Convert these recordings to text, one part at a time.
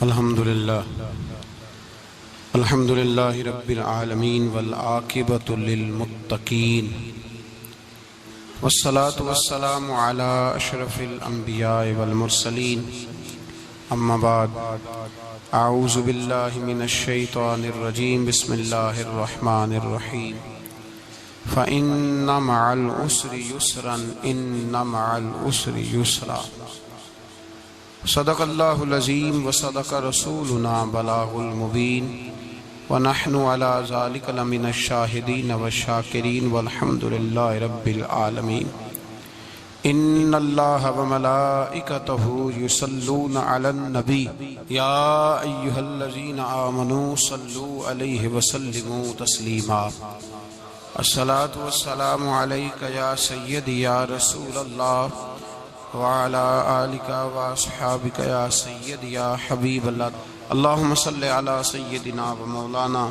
الحمدللہ رب العالمین والعاقبۃ للمتقین والصلاة والسلام علی اشرف الانبیاء والمرسلین اما بعد اعوذ باللہ من الشیطان الرجیم بسم اللہ الرحمن الرحیم فإن مع العسر یسرا ان مع العسر یسرا صدق اللہ العظیم وصدق رسولنا بلاغ المبین ونحن على ذلك لمن الشاہدین والشاکرین والحمد للہ رب العالمین ان اللہ وملائکتہ یصلون علی النبی یا ایہا الذین آمنوا صلوا علیہ وسلموا تسلیما الصلاة والسلام علیکہ یا سیدی یا رسول اللہ وعلى آلك واصحابك يا سيدي يا حبيب الله اللهم صل على سيدنا ومولانا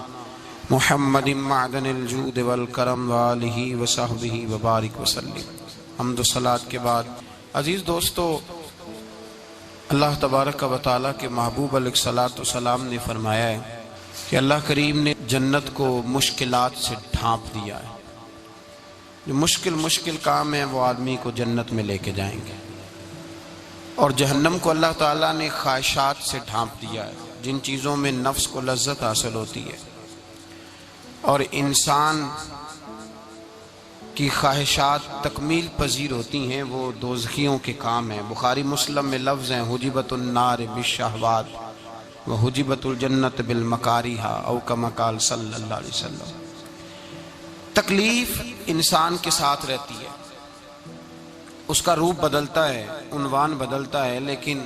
محمد معدن الجود والکرم وآلہ وصحبہ وبارک وسلم۔ حمد و صلاۃ کے بعد عزیز دوستو، اللہ تبارک و تعالیٰ کے محبوب علیہ الصلاۃ والسلام نے فرمایا ہے کہ اللہ کریم نے جنت کو مشکلات سے ڈھانپ دیا ہے۔ جو مشکل کام ہیں وہ آدمی کو جنت میں لے کے جائیں گے، اور جہنم کو اللہ تعالیٰ نے خواہشات سے ڈھانپ دیا ہے، جن چیزوں میں نفس کو لذت حاصل ہوتی ہے، اور انسان کی خواہشات تکمیل پذیر ہوتی ہیں، وہ دوزخیوں کے کام ہیں۔ بخاری مسلم میں لفظ ہیں حجبت النار بالشہوات وحجبت الجنت بالمکاریہ او کما قال صلی اللہ علیہ وسلم۔ تکلیف انسان کے ساتھ رہتی ہے، اس کا روپ بدلتا ہے، عنوان بدلتا ہے، لیکن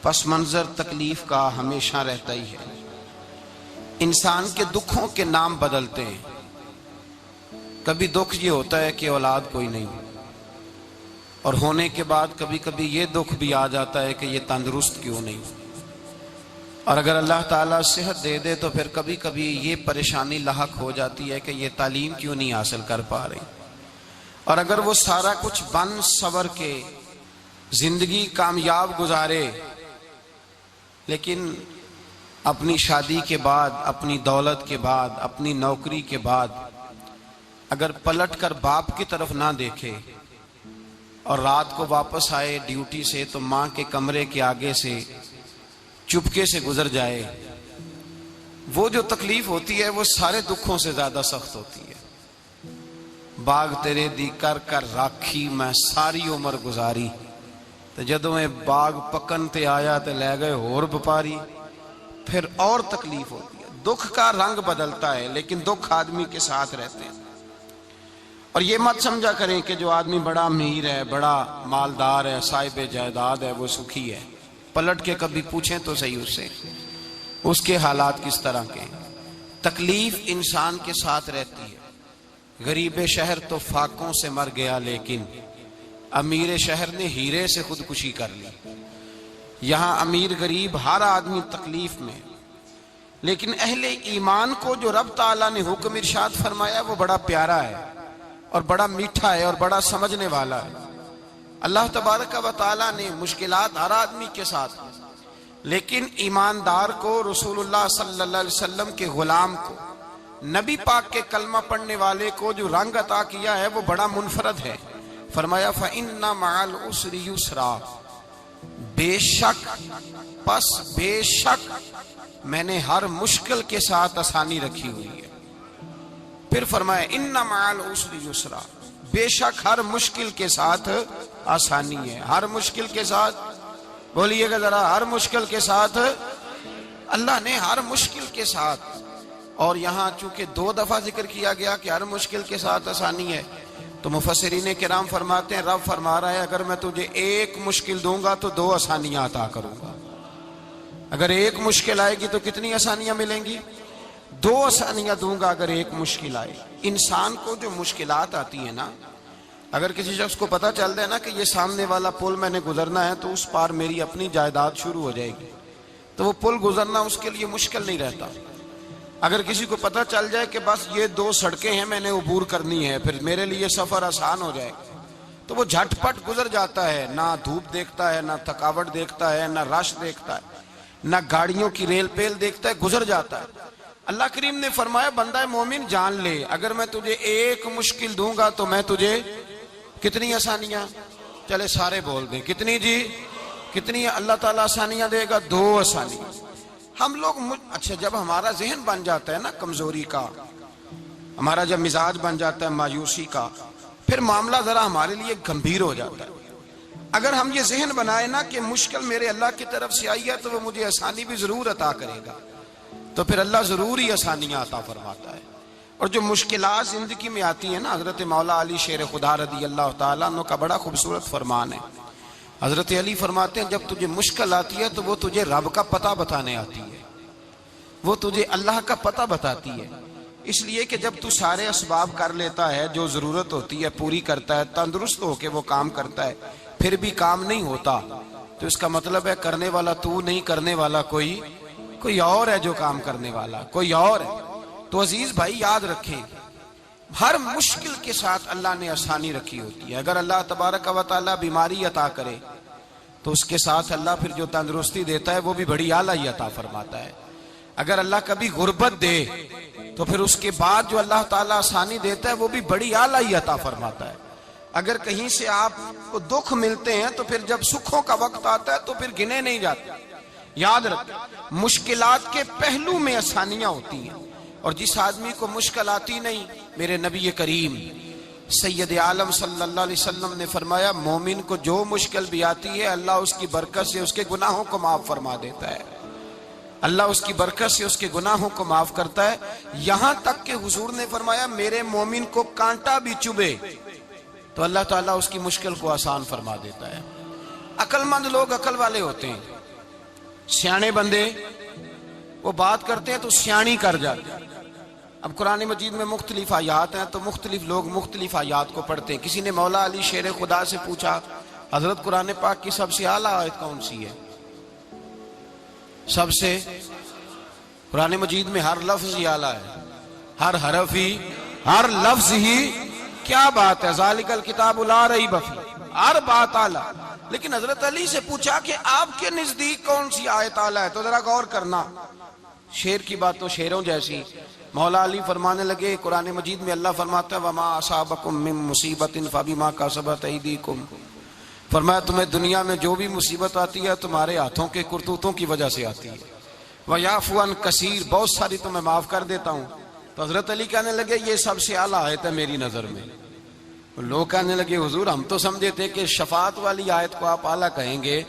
پس منظر تکلیف کا ہمیشہ رہتا ہی ہے۔ انسان کے دکھوں کے نام بدلتے ہیں۔ کبھی دکھ یہ ہوتا ہے کہ اولاد کوئی نہیں، اور ہونے کے بعد کبھی کبھی یہ دکھ بھی آ جاتا ہے کہ یہ تندرست کیوں نہیں، اور اگر اللہ تعالیٰ صحت دے دے تو پھر کبھی کبھی یہ پریشانی لاحق ہو جاتی ہے کہ یہ تعلیم کیوں نہیں حاصل کر پا رہی، اور اگر وہ سارا کچھ بن سور کے زندگی کامیاب گزارے، لیکن اپنی شادی کے بعد، اپنی دولت کے بعد، اپنی نوکری کے بعد اگر پلٹ کر باپ کی طرف نہ دیکھے اور رات کو واپس آئے ڈیوٹی سے تو ماں کے کمرے کے آگے سے چپکے سے گزر جائے، وہ جو تکلیف ہوتی ہے وہ سارے دکھوں سے زیادہ سخت ہوتی ہے۔ باغ تیرے دی کر کر راکھی میں ساری عمر گزاری، تو جدوں میں باغ پکن تے آیا تے لے گئے اور بپاری، پھر اور تکلیف ہوتی ہے۔ دکھ کا رنگ بدلتا ہے، لیکن دکھ آدمی کے ساتھ رہتے ہیں۔ اور یہ مت سمجھا کریں کہ جو آدمی بڑا امیر ہے، بڑا مالدار ہے، صاحب جائیداد ہے، وہ سکھی ہے۔ پلٹ کے کبھی پوچھیں تو صحیح اس سے، اس کے حالات کس طرح کے ہیں۔ تکلیف انسان کے ساتھ رہتی ہے۔ غریب شہر تو فاقوں سے مر گیا، لیکن امیر شہر نے ہیرے سے خودکشی کر لی۔ یہاں امیر غریب ہر آدمی تکلیف میں، لیکن اہل ایمان کو جو رب تعالیٰ نے حکم ارشاد فرمایا وہ بڑا پیارا ہے، اور بڑا میٹھا ہے، اور بڑا سمجھنے والا ہے۔ اللہ تبارک و تعالیٰ نے مشکلات ہر آدمی کے ساتھ، لیکن ایماندار کو، رسول اللہ صلی اللہ علیہ وسلم کے غلام کو، نبی پاک کے کلمہ پڑھنے والے کو جو رنگ عطا کیا ہے وہ بڑا منفرد ہے۔ فرمایا فَإِنَّ مَعَ الْعُسْرِ يُسْرًا، بے شک میں نے ہر مشکل کے ساتھ آسانی رکھی ہوئی ہے۔ پھر فرمایا اِنَّ مَعَ الْعُسْرِ يُسْرًا، بے شک ہر مشکل کے ساتھ آسانی ہے۔ ہر مشکل کے ساتھ، بولیے گا ذرا، ہر مشکل کے ساتھ، اللہ نے ہر مشکل کے ساتھ۔ اور یہاں چونکہ 2 دفعہ ذکر کیا گیا کہ ہر مشکل کے ساتھ آسانی ہے، تو مفسرین کرام فرماتے ہیں رب فرما رہا ہے اگر میں تجھے 1 مشکل دوں گا تو 2 آسانیاں عطا کروں گا۔ اگر 1 مشکل آئے گی تو کتنی آسانیاں ملیں گی؟ 2 آسانیاں دوں گا اگر 1 مشکل آئے۔ انسان کو جو مشکلات آتی ہیں نا، اگر کسی شخص کو پتہ چل جائے نا کہ یہ سامنے والا پل میں نے گزرنا ہے تو اس پار میری اپنی جائیداد شروع ہو جائے گی، تو وہ پل گزرنا اس کے لیے مشکل نہیں رہتا۔ اگر کسی کو پتہ چل جائے کہ بس یہ 2 سڑکیں ہیں میں نے عبور کرنی ہے، پھر میرے لیے سفر آسان ہو جائے، تو وہ جھٹ پٹ گزر جاتا ہے، نہ دھوپ دیکھتا ہے، نہ تھکاوٹ دیکھتا ہے، نہ رش دیکھتا ہے۔ نہ گاڑیوں کی ریل پیل دیکھتا ہے، گزر جاتا ہے۔ اللہ کریم نے فرمایا بندہ مومن جان لے، اگر میں تجھے ایک مشکل دوں گا تو میں تجھے کتنی آسانیاں، چلے سارے بول دیں کتنی جی، کتنی اللہ تعالیٰ آسانیاں دے گا؟ 2 آسانیاں۔ ہم لوگ اچھا جب ہمارا ذہن بن جاتا ہے نا کمزوری کا، ہمارا جب مزاج بن جاتا ہے مایوسی کا، پھر معاملہ ذرا ہمارے لیے گمبھیر ہو جاتا ہے۔ اگر ہم یہ ذہن بنائے نا کہ مشکل میرے اللہ کی طرف سے آئی ہے تو وہ مجھے آسانی بھی ضرور عطا کرے گا، تو پھر اللہ ضرور ہی آسانیاں عطا فرماتا ہے۔ اور جو مشکلات زندگی میں آتی ہیں نا، حضرت مولا علی شیر خدا رضی اللہ تعالیٰ عنہ کا بڑا خوبصورت فرمان ہے۔ حضرت علی فرماتے ہیں جب تجھے مشکل آتی ہے تو وہ تجھے رب کا پتہ بتانے آتی ہے، وہ تجھے اللہ کا پتہ بتاتی ہے۔ اس لیے کہ جب تو سارے اسباب کر لیتا ہے، جو ضرورت ہوتی ہے پوری کرتا ہے، تندرست ہو کے وہ کام کرتا ہے، پھر بھی کام نہیں ہوتا، تو اس کا مطلب ہے کرنے والا تو نہیں، کرنے والا کوئی اور ہے، جو کام کرنے والا کوئی اور ہے۔ تو عزیز بھائی یاد رکھیں، ہر مشکل کے ساتھ اللہ نے آسانی رکھی ہوتی ہے۔ اگر اللہ تبارک و تعالیٰ بیماری عطا کرے تو اس کے ساتھ اللہ پھر جو تندرستی دیتا ہے وہ بھی بڑی اعلیٰ عطا فرماتا ہے۔ اگر اللہ کبھی غربت دے تو پھر اس کے بعد جو اللہ تعالیٰ آسانی دیتا ہے وہ بھی بڑی اعلیٰ عطا فرماتا ہے۔ اگر کہیں سے آپ کو دکھ ملتے ہیں تو پھر جب سکھوں کا وقت آتا ہے تو پھر گنے نہیں جاتے۔ یاد رکھیں مشکلات کے پہلو میں آسانیاں ہوتی ہیں، اور جس آدمی کو مشکل آتی نہیں، میرے نبی کریم سید عالم صلی اللہ علیہ وسلم نے فرمایا مومن کو جو مشکل بھی آتی ہے اللہ اس کی برکت سے اس کے گناہوں کو معاف فرما دیتا ہے، اللہ اس کی برکت سے اس کے گناہوں کو معاف کرتا ہے۔ یہاں تک کہ حضور نے فرمایا میرے مومن کو کانٹا بھی چبھے تو اللہ تعالیٰ اس کی مشکل کو آسان فرما دیتا ہے۔ عقل مند لوگ عقل والے ہوتے ہیں، سیانے بندے وہ بات کرتے ہیں تو سیانی کر جاتے ہیں۔ اب قرآن مجید میں مختلف آیات ہیں تو مختلف لوگ مختلف آیات کو پڑھتے ہیں۔ کسی نے مولا علی شیر خدا سے پوچھا حضرت قرآن پاک کی سب سے اعلیٰ آیت کون سی ہے؟ سب سے قرآن مجید میں ہر لفظ ہی اعلیٰ ہے، ہر حرف ہی، ہر لفظ ہی، کیا بات ہے، ذالک الکتاب لا ریب فیہ، ہر بات اعلیٰ۔ لیکن حضرت علی سے پوچھا کہ آپ کے نزدیک کون سی آیت اعلیٰ ہے، تو ذرا غور کرنا، شیر کی بات تو شیروں جیسی۔ مولا علی فرمانے لگے قرآن مجید میں اللہ فرماتا ہے وَمَا أَصَابَكُم مِّن مُّصِيبَةٍ فَبِمَا كَسَبَتْ أَيْدِيكُمْ، فرمایا تمہیں دنیا میں جو بھی مصیبت آتی ہے تمہارے ہاتھوں کے کرتوتوں کی وجہ سے آتی ہے، وَيَعْفُو عَن كَثِيرٍ، بہت ساری تو میں معاف کر دیتا ہوں۔ تو حضرت علی کہنے لگے یہ سب سے اعلیٰ آیت ہے میری نظر میں۔ لوگ کہنے لگے حضور ہم تو سمجھے تھے کہ شفاعت والی آیت کو آپ اعلیٰ کہیں گے،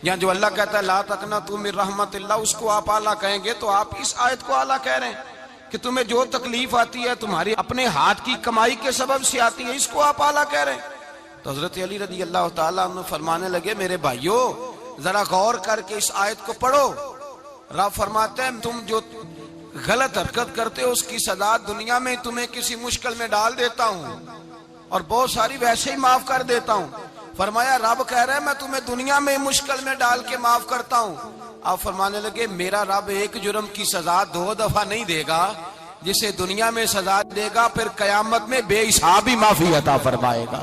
یا جو اللہ کہتا ہے لا تقنطوا من رحمت اللہ اس کو آپ اعلیٰ کہیں گے، تو آپ اس آیت کو اعلیٰ کہہ رہے ہیں کہ تمہیں جو تکلیف آتی ہے تمہاری اپنے ہاتھ کی کمائی کے سبب سے آتی ہے، اس کو آپ اعلیٰ کہہ رہے ہیں۔ تو حضرت علی رضی اللہ تعالیٰ عنہ فرمانے لگے میرے بھائیو ذرا غور کر کے اس آیت کو پڑھو۔ رب فرماتے ہیں تم جو غلط حرکت کرتے ہو اس کی سزا دنیا میں تمہیں کسی مشکل میں ڈال دیتا ہوں اور بہت ساری ویسے ہی معاف کر دیتا ہوں۔ فرمایا رب کہہ رہا ہے میں تمہیں دنیا میں مشکل میں ڈال کے معاف کرتا ہوں۔ آپ فرمانے لگے میرا رب ایک جرم کی سزا 2 دفعہ نہیں دے گا، جسے دنیا میں سزا دے گا پھر قیامت میں بے حساب ہی معافی عطا فرمائے گا۔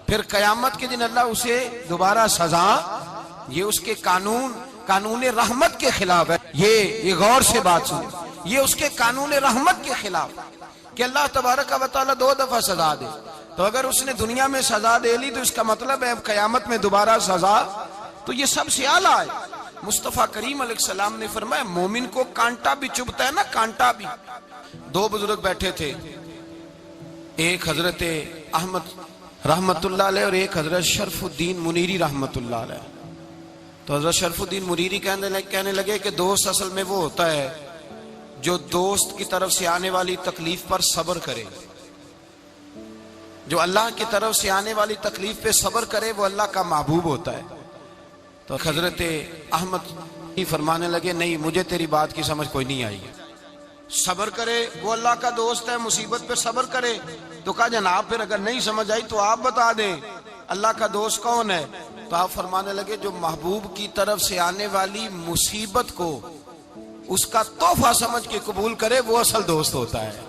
پھر قیامت کے دن اللہ اسے دوبارہ سزا، یہ اس کے قانون رحمت کے خلاف ہے۔ یہ غور سے بات سنیں، یہ اس کے قانون رحمت کے خلاف کہ اللہ تبارک و تعالیٰ 2 دفعہ سزا دے۔ تو اگر اس نے دنیا میں سزا دے لی تو اس کا مطلب ہے قیامت میں دوبارہ سزا، تو یہ سب سے اعلیٰ ہے۔ مصطفیٰ کریم علیہ السلام نے فرمایا مومن کو کانٹا بھی چبھتا ہے نا، کانٹا بھی۔ 2 بزرگ بیٹھے تھے، ایک حضرت احمد رحمت اللہ علیہ اور ایک حضرت شرف الدین منیری رحمت اللہ علیہ۔ تو حضرت شرف الدین منیری کہنے لگے کہ دوست اصل میں وہ ہوتا ہے جو دوست کی طرف سے آنے والی تکلیف پر صبر کرے، جو اللہ کی طرف سے آنے والی تکلیف پہ صبر کرے وہ اللہ کا محبوب ہوتا ہے۔ تو حضرت احمد فرمانے لگے نہیں مجھے تیری بات کی سمجھ کوئی نہیں آئی، صبر کرے وہ اللہ کا دوست ہے، مصیبت پہ صبر کرے۔ تو کہا جناب پھر اگر نہیں سمجھ آئی تو آپ بتا دیں اللہ کا دوست کون ہے؟ تو آپ فرمانے لگے جو محبوب کی طرف سے آنے والی مصیبت کو اس کا تحفہ سمجھ کے قبول کرے وہ اصل دوست ہوتا ہے۔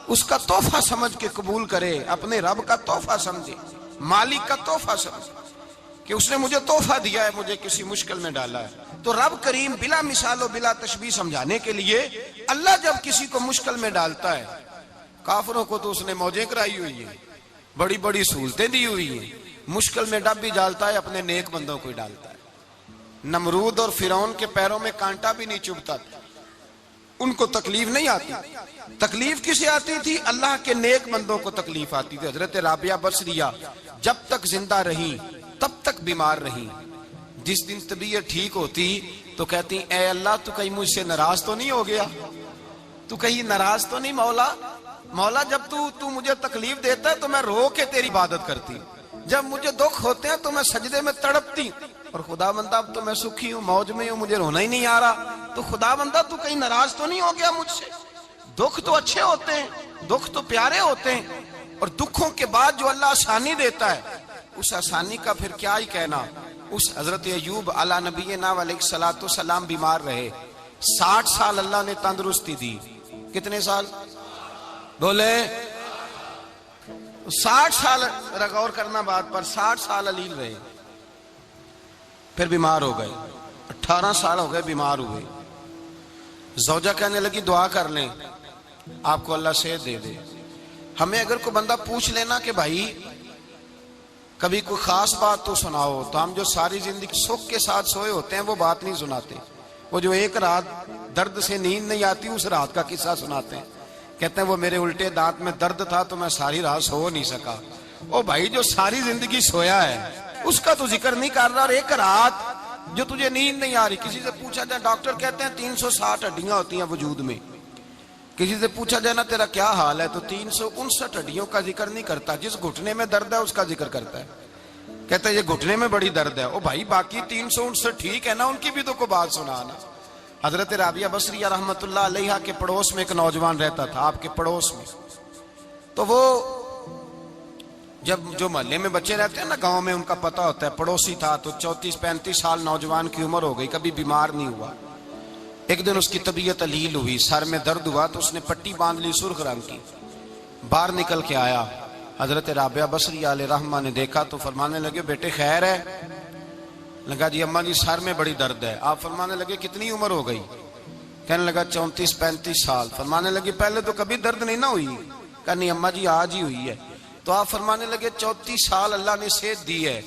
اس کا تحفہ سمجھ کے قبول کرے، اپنے رب کا تحفہ سمجھے، مالک کا تحفہ سمجھے کہ اس نے مجھے تحفہ دیا ہے، مجھے کسی مشکل میں ڈالا ہے۔ تو رب کریم بلا مثال و بلا تشبیہ سمجھانے کے لیے اللہ جب کسی کو مشکل میں ڈالتا ہے، کافروں کو تو اس نے موجیں کرائی ہوئی ہیں، بڑی بڑی سہولتیں دی ہوئی ہیں، مشکل میں ڈب بھی ڈالتا ہے، اپنے نیک بندوں کو ہی ڈالتا ہے۔ نمرود اور فرعون کے پیروں میں کانٹا بھی نہیں چبھتا تھا، ان کو تکلیف نہیں آتی۔ تکلیف کسے آتی تھی؟ اللہ کے نیک بندوں کو تکلیف آتی تھی۔ حضرت رابعہ بصریہ جب تک زندہ رہی تب تک بیمار رہی، جس دن طبیعت ٹھیک ہوتی تو کہتی اے اللہ تو کہیں مجھ سے ناراض تو نہیں ہو گیا، تو کہیں ناراض تو نہیں مولا جب تو مجھے تکلیف دیتا ہے تو میں رو کے تیری عبادت کرتی، جب مجھے دکھ ہوتے ہیں تو میں سجدے میں تڑپتی، اور خدا بندہ اب تو میں سکھی ہوں، موج میں ہوں، مجھے رونا ہی نہیں آ رہا، تو خدا بندہ تو کہیں ناراض تو نہیں ہو گیا مجھ سے؟ دکھ تو اچھے ہوتے ہیں، دکھ تو پیارے ہوتے ہیں، اور دکھوں کے بعد جو اللہ آسانی دیتا ہے اس آسانی کا پھر کیا ہی کہنا۔ اس حضرت ایوب علی نبینا علیہ الصلوۃ والسلام بیمار رہے، 60 سال اللہ نے تندرستی دی۔ کتنے سال بولے؟ 60 سال، غور کرنا بات پر، 60 سال علیل رہے، پھر بیمار ہو گئے، 18 سال ہو گئے بیمار ہوئے۔ زوجہ کہنے لگی دعا کر لیں آپ کو اللہ صحت دے دے۔ ہمیں اگر کوئی بندہ پوچھ لینا کہ بھائی کبھی کوئی خاص بات تو سناؤ، تو ہم جو ساری زندگی سکھ کے ساتھ سوئے ہوتے ہیں وہ بات نہیں سناتے، وہ جو ایک رات درد سے نیند نہیں آتی اس رات کا قصہ سناتے ہیں، کہتے ہیں وہ میرے الٹے دانت میں درد تھا تو میں ساری رات سو نہیں سکا۔ او بھائی جو ساری زندگی سویا ہے اس کا تو ذکر نہیں کر رہا، اور ایک رات جو تجھے نیند نہیں آ رہی۔ کسی سے پوچھا جائے، ڈاکٹر کہتے ہیں 360 ہڈیاں ہوتی ہیں وجود میں، کسی سے پوچھا جائے نا تیرا کیا حال ہے تو 359 ہڈیوں کا ذکر نہیں کرتا، جس گھٹنے میں درد ہے اس کا ذکر کرتا ہے، کہتا ہے یہ گھٹنے میں بڑی درد ہے۔ او بھائی باقی 359 ٹھیک ہے نا، ان کی بھی تو کوئی بات سنانا۔ حضرت رابعہ بصریہ رحمت اللہ علیہا کے پڑوس میں ایک نوجوان رہتا تھا، آپ کے پڑوس میں، تو وہ جب جو محلے میں بچے رہتے ہیں نا گاؤں میں، ان کا پتہ ہوتا ہے، پڑوسی تھا تو 34-35 سال نوجوان کی عمر ہو گئی، کبھی بیمار نہیں ہوا۔ ایک دن اس کی طبیعت علیل ہوئی، سر میں درد ہوا تو اس نے پٹی باندھ لی سرخ رنگ کی، باہر نکل کے آیا، حضرت رابعہ بصریہ علیہ رحمہ نے دیکھا تو فرمانے لگے بیٹے خیر ہے؟ لگا جی اماں جی سر میں بڑی درد ہے۔ آپ فرمانے لگے کتنی عمر ہو گئی؟ کہنے لگا 34-35 سال۔ فرمانے لگے پہلے تو کبھی درد نہیں نہ ہوئی؟ کہا نہیں اماں جی آج ہی ہوئی ہے۔ تو آپ فرمانے لگے 34 سال اللہ نے صحت دی ہے،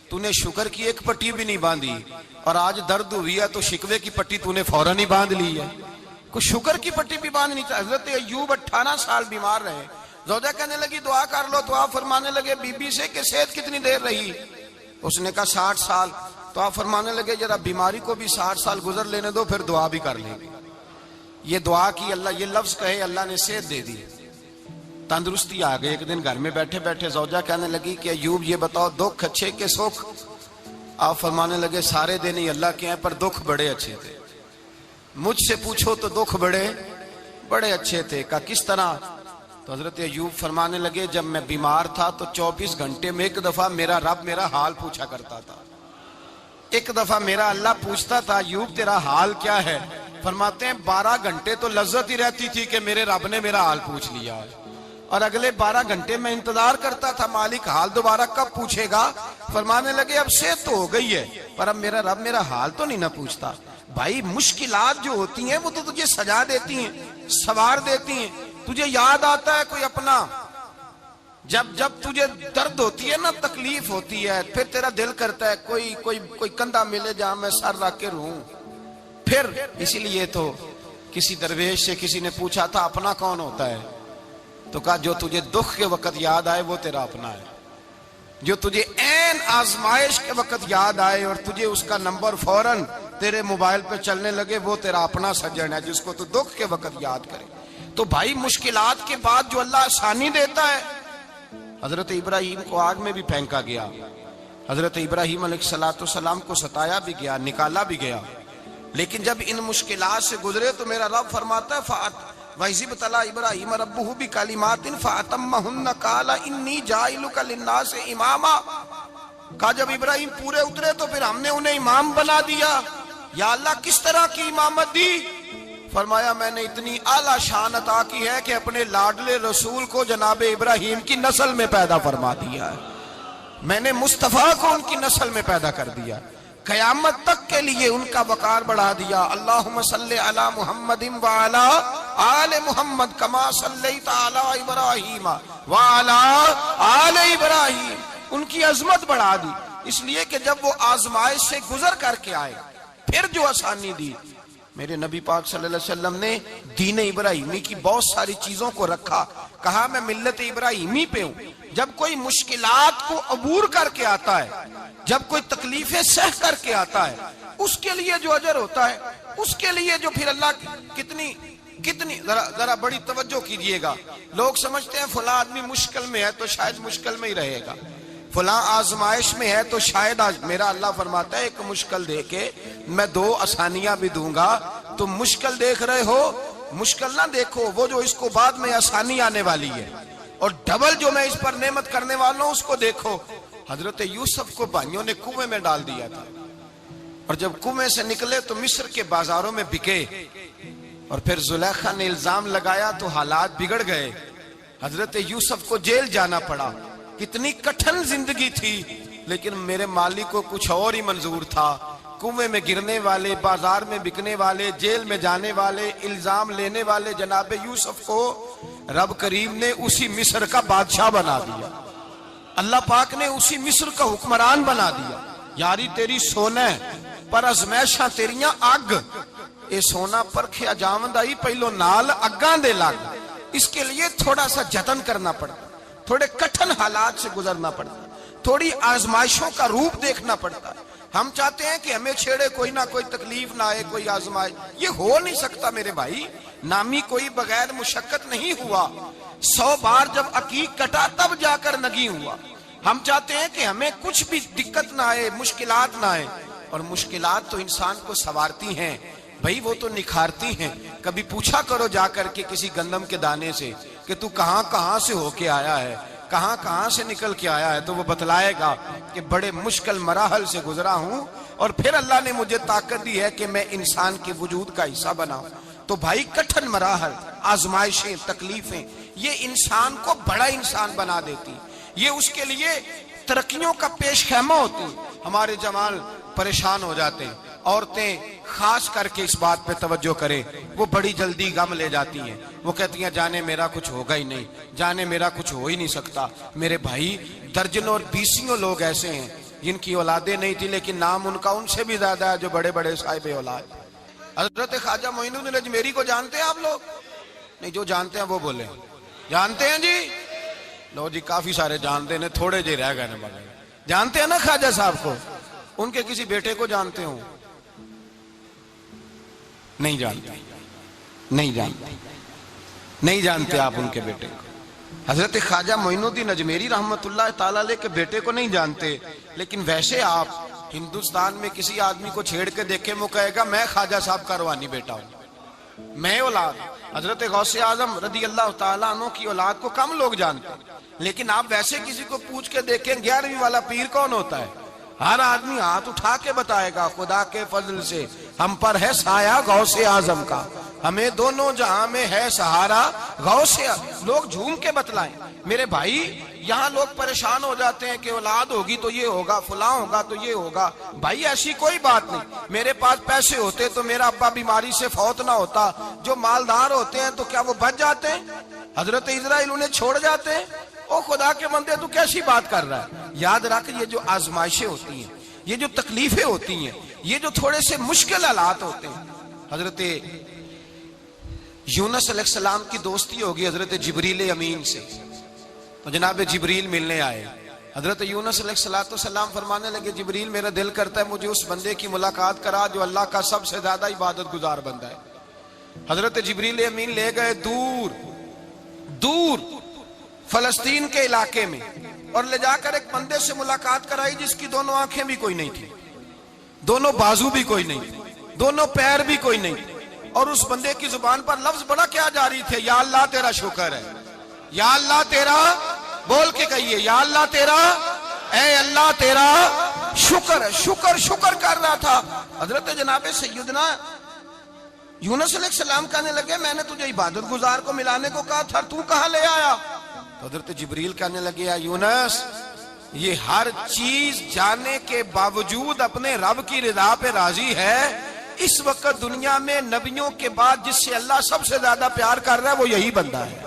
تو نے شکر کی ایک پٹی بھی نہیں باندھی، اور آج درد ہوئی ہے تو شکوے کی پٹی تو نے فوراً ہی باندھ لی ہے، کوئی شکر کی پٹی بھی باندھنی چاہیے۔ حضرت ایوب 18 سال بیمار رہے، زوجہ کہنے لگی دعا کر لو، تو آپ فرمانے لگے بی بی سے کہ صحت کتنی دیر رہی؟ اس نے کہا 60 سال۔ تو آپ فرمانے لگے ذرا بیماری کو بھی 60 سال گزر لینے دو پھر دعا بھی کر لیں گے۔ یہ دعا کی، اللہ یہ لفظ کہے اللہ نے صحت دے دی، تندرستی آ گئی۔ ایک دن گھر میں بیٹھے بیٹھے زوجہ کہنے لگی کہ ایوب یہ بتاؤ دکھ اچھے کہ سکھ؟ آپ فرمانے لگے سارے دن ہی اللہ کے ہیں پر دکھ بڑے اچھے تھے، مجھ سے پوچھو تو دکھ بڑے اچھے تھے۔ کہا کس طرح؟ تو حضرت ایوب فرمانے لگے جب میں بیمار تھا تو 24 گھنٹے میں ایک دفعہ میرا رب میرا حال پوچھا کرتا تھا، ایک دفعہ میرا اللہ پوچھتا تھا ایوب تیرا حال کیا ہے؟ فرماتے ہیں 12 گھنٹے تو لذت ہی رہتی تھی کہ میرے رب نے میرا حال پوچھ لیا، اور اگلے 12 گھنٹے میں انتظار کرتا تھا مالک حال دوبارہ کب پوچھے گا۔ فرمانے لگے اب صحت تو ہو گئی ہے پر اب میرا رب میرا حال تو نہیں نہ پوچھتا۔ بھائی مشکلات جو ہوتی ہیں وہ تو تجھے سجا دیتی ہیں، سوار دیتی ہیں، تجھے یاد آتا ہے کوئی اپنا، جب تجھے درد ہوتی ہے نا، تکلیف ہوتی ہے، پھر تیرا دل کرتا ہے کوئی کندھا ملے جہاں میں سر رکھ کے رہوں۔ پھر اسی لیے تو کسی درویش سے کسی نے پوچھا تھا اپنا کون ہوتا ہے؟ تو کہا جو تجھے دکھ کے وقت یاد آئے وہ تیرا اپنا ہے، جو تجھے عین آزمائش کے وقت یاد آئے اور تجھے اس کا نمبر فوراً تیرے موبائل پہ چلنے لگے وہ تیرا اپنا سجن ہے، جس کو تو دکھ کے وقت یاد کرے۔ تو بھائی مشکلات کے بعد جو اللہ آسانی دیتا ہے، حضرت ابراہیم کو آگ میں بھی پھینکا گیا، حضرت ابراہیم علیہ السلام کو ستایا بھی گیا، نکالا بھی گیا، لیکن جب ان مشکلات سے گزرے تو میرا رب فرماتا ہے وَإِذِ ابْتَلَىٰ إِبْرَاهِيمَ رَبُّهُ بِكَلِمَاتٍ فَأَتَمَّهُنَّ قَالَ إِنِّي جَاعِلُكَ لِلنَّاسِ إِمَامًا۔ کہا جب ابراہیم پورے اترے تو پھر ہم نے انہیں امام بنا دیا۔ یا اللہ کس طرح کی امامت دی؟ فرمایا میں نے اتنی اعلیٰ شان عطا کی ہے کہ اپنے لاڈلے رسول کو جناب ابراہیم کی نسل میں پیدا فرما دیا ہے، میں نے مصطفیٰ کو ان کی نسل میں پیدا کر دیا۔ قیامت تک کے لیے ان کا وقار بڑھا دیا۔ اللہم صلی علی محمد وعلی آل محمد کما صلیت علی ابراہیم وعلی آل ابراہیم، ان کی عظمت بڑھا دی، اس لیے کہ جب وہ آزمائش سے گزر کر کے آئے پھر جو آسانی دی، میرے نبی پاک صلی اللہ علیہ وسلم نے دین ابراہیمی کی بہت ساری چیزوں کو رکھا، کہا میں ملت ابراہیمی پہ ہوں۔ جب کوئی مشکلات کو عبور کر کے آتا ہے، جب کوئی تکلیفیں سہ کر کے آتا ہے، اس کے لیے جو اجر ہوتا ہے، اس کے لیے جو پھر اللہ کتنی ذرا بڑی توجہ کیجئے گا۔ لوگ سمجھتے ہیں فلاں آدمی مشکل میں ہے تو شاید مشکل میں ہی رہے گا، فلاں آزمائش میں ہے تو شاید میرا اللہ فرماتا ہے ایک مشکل دے کے میں 2 آسانیاں بھی دوں گا۔ تم مشکل دیکھ رہے ہو، مشکل نہ دیکھو، وہ جو اس کو بعد میں آسانی آنے والی ہے، اور ڈبل جو میں اس پر نعمت کرنے والا ہوں اس کو دیکھو۔ حضرت یوسف کو بھائیوں نے کنویں میں ڈال دیا تھا، اور جب کنویں سے نکلے تو مصر کے بازاروں میں بکے، اور پھر زلیخا نے الزام لگایا تو حالات بگڑ گئے، حضرت یوسف کو جیل جانا پڑا۔ کتنی کٹھن زندگی تھی، لیکن میرے مالک کو کچھ اور ہی منظور تھا۔ کنویں میں گرنے والے، بازار میں بکنے والے، جیل میں جانے والے، الزام لینے والے جناب یوسف کو رب کریم نے اسی مصر کا بادشاہ بنا دیا، اللہ پاک نے اسی مصر کا حکمران بنا دیا۔ یاری تیری سونا پر ازمیشاں تیریاں اگ، اے سونا پرکھیا جاوند آئی پہلو نال اگاں دے لگ، اس کے لیے تھوڑا سا جتن کرنا پڑتا، تھوڑے کٹھن حالات سے گزرنا پڑتا، تھوڑی آزمائشوں کا روپ دیکھنا پڑتا ہے۔ ہم چاہتے ہیں کہ ہمیں چھیڑے کوئی نہ کوئی تکلیف نہ آئے، کوئی آزمائش، یہ ہو نہیں سکتا میرے بھائی۔ نامی کوئی بغیر مشقت نہیں ہوا، 100 بار جب عقیق کٹا تب جا کر نگی ہوا۔ ہم چاہتے ہیں کہ ہمیں کچھ بھی دقت نہ آئے، مشکلات نہ آئے، اور مشکلات تو انسان کو سنوارتی ہیں بھائی، وہ تو نکھارتی ہیں۔ کبھی پوچھا کرو جا کر کے کسی گندم کے دانے سے کہ تو کہاں سے ہو کے آیا ہے، کہاں سے نکل کے آیا ہے، تو وہ بتلائے گا کہ بڑے مشکل مراحل سے گزرا ہوں، اور پھر اللہ نے مجھے طاقت دی ہے کہ میں انسان کے وجود کا حصہ بناؤں۔ تو بھائی کٹھن مراحل، آزمائشیں، تکلیفیں، یہ انسان کو بڑا انسان بنا دیتی، یہ اس کے لیے ترقیوں کا پیش خیمہ ہوتی۔ ہمارے جوان پریشان ہو جاتے ہیں، عورتیں خاص کر کے اس بات پہ توجہ کریں، وہ بڑی جلدی غم لے جاتی ہیں، وہ کہتی ہیں جانے میرا کچھ ہوگا ہی نہیں، جانے میرا کچھ ہو ہی نہیں سکتا۔ میرے بھائی درجنوں اور بیسیوں لوگ ایسے ہیں جن کی اولادیں نہیں تھی، لیکن نام ان کا ان سے بھی زیادہ ہے جو بڑے بڑے صاحب اولاد۔ حضرت خواجہ معین الدین اجمیری کو جانتے ہیں آپ لوگ؟ نہیں، جو جانتے ہیں وہ بولے، جانتے ہیں جی؟ لو جی، کافی سارے جانتے ہیں، تھوڑے جی رہ گئے نا، جانتے ہیں نا خواجہ صاحب کو؟ ان کے کسی بیٹے کو جانتے ہوں؟ نہیں جانتے، نہیں جانتے آپ ان کے بیٹے کو۔ حضرت خواجہ معین الدین اجمیری رحمت اللہ تعالیٰ علیہ کے بیٹے کو نہیں جانتے، لیکن ویسے آپ ہندوستان میں کسی آدمی کو چھیڑ کے دیکھیں، وہ کہے گا میں خواجہ صاحب کا روحانی بیٹا ہوں، میں اولاد۔ حضرت غوث اعظم رضی اللہ تعالیٰ عنہ کی اولاد کو کم لوگ جانتے ہیں، لیکن آپ ویسے کسی کو پوچھ کے دیکھیں 11ویں والا پیر کون ہوتا ہے، ہر آدمی ہاتھ اٹھا کے بتائے گا خدا کے فضل سے ہم پر ہے سایہ غوث اعظم کا، ہمیں دونوں جہاں میں ہے سہارا غوث اعظم۔ لوگ جھوم کے بتلائیں۔ میرے بھائی یہاں لوگ پریشان ہو جاتے ہیں کہ اولاد ہوگی تو یہ ہوگا، فلاں ہوگا تو یہ ہوگا۔ بھائی ایسی کوئی بات نہیں، میرے پاس پیسے ہوتے تو میرا ابا بیماری سے فوت نہ ہوتا۔ جو مالدار ہوتے ہیں تو کیا وہ بچ جاتے ہیں؟ حضرت اسرائیل انہیں چھوڑ جاتے ہیں؟ او خدا کے بندے تو کیسی بات کر رہا ہے؟ یاد رکھ، یہ جو آزمائشیں ہوتی ہیں، یہ جو تکلیفیں ہوتی ہیں، یہ جو تھوڑے سے مشکل حالات ہوتے ہیں۔ حضرت یونس علیہ السلام کی دوستی ہوگی حضرت جبریل امین سے، تو جناب جبریل ملنے آئے۔ حضرت یونس علیہ السلام فرمانے لگے جبریل میرا دل کرتا ہے مجھے اس بندے کی ملاقات کرا جو اللہ کا سب سے زیادہ عبادت گزار بندہ ہے۔ حضرت جبریل امین لے گئے دور فلسطین کے علاقے میں، اور لے جا کر ایک بندے سے ملاقات کرائی جس کی دونوں آنکھیں بھی کوئی نہیں تھی، دونوں بازو بھی کوئی نہیں تھی، دونوں پیر بھی کوئی نہیں تھی، اور اس بندے کی زبان پر لفظ بڑا کیا جاری تھے، یا اللہ تیرا شکر ہے، یا اللہ تیرا، بول کے کہیے یا اللہ تیرا، اے اللہ تیرا شکر ہے۔ شکر کر رہا تھا۔ حضرت جناب سیدنا یونس علیہ السلام کہنے لگے میں نے تجھے عبادت گزار کو ملانے کو کہا تھا، تو کہاں لے آیا؟ تو حضرت جبریل کہنے لگے یا یونس یہ ہر چیز جانے کے باوجود اپنے رب کی رضا پہ راضی ہے۔ اس وقت دنیا میں نبیوں کے بعد جس سے اللہ سب سے زیادہ پیار کر رہا ہے وہ یہی بندہ ہے۔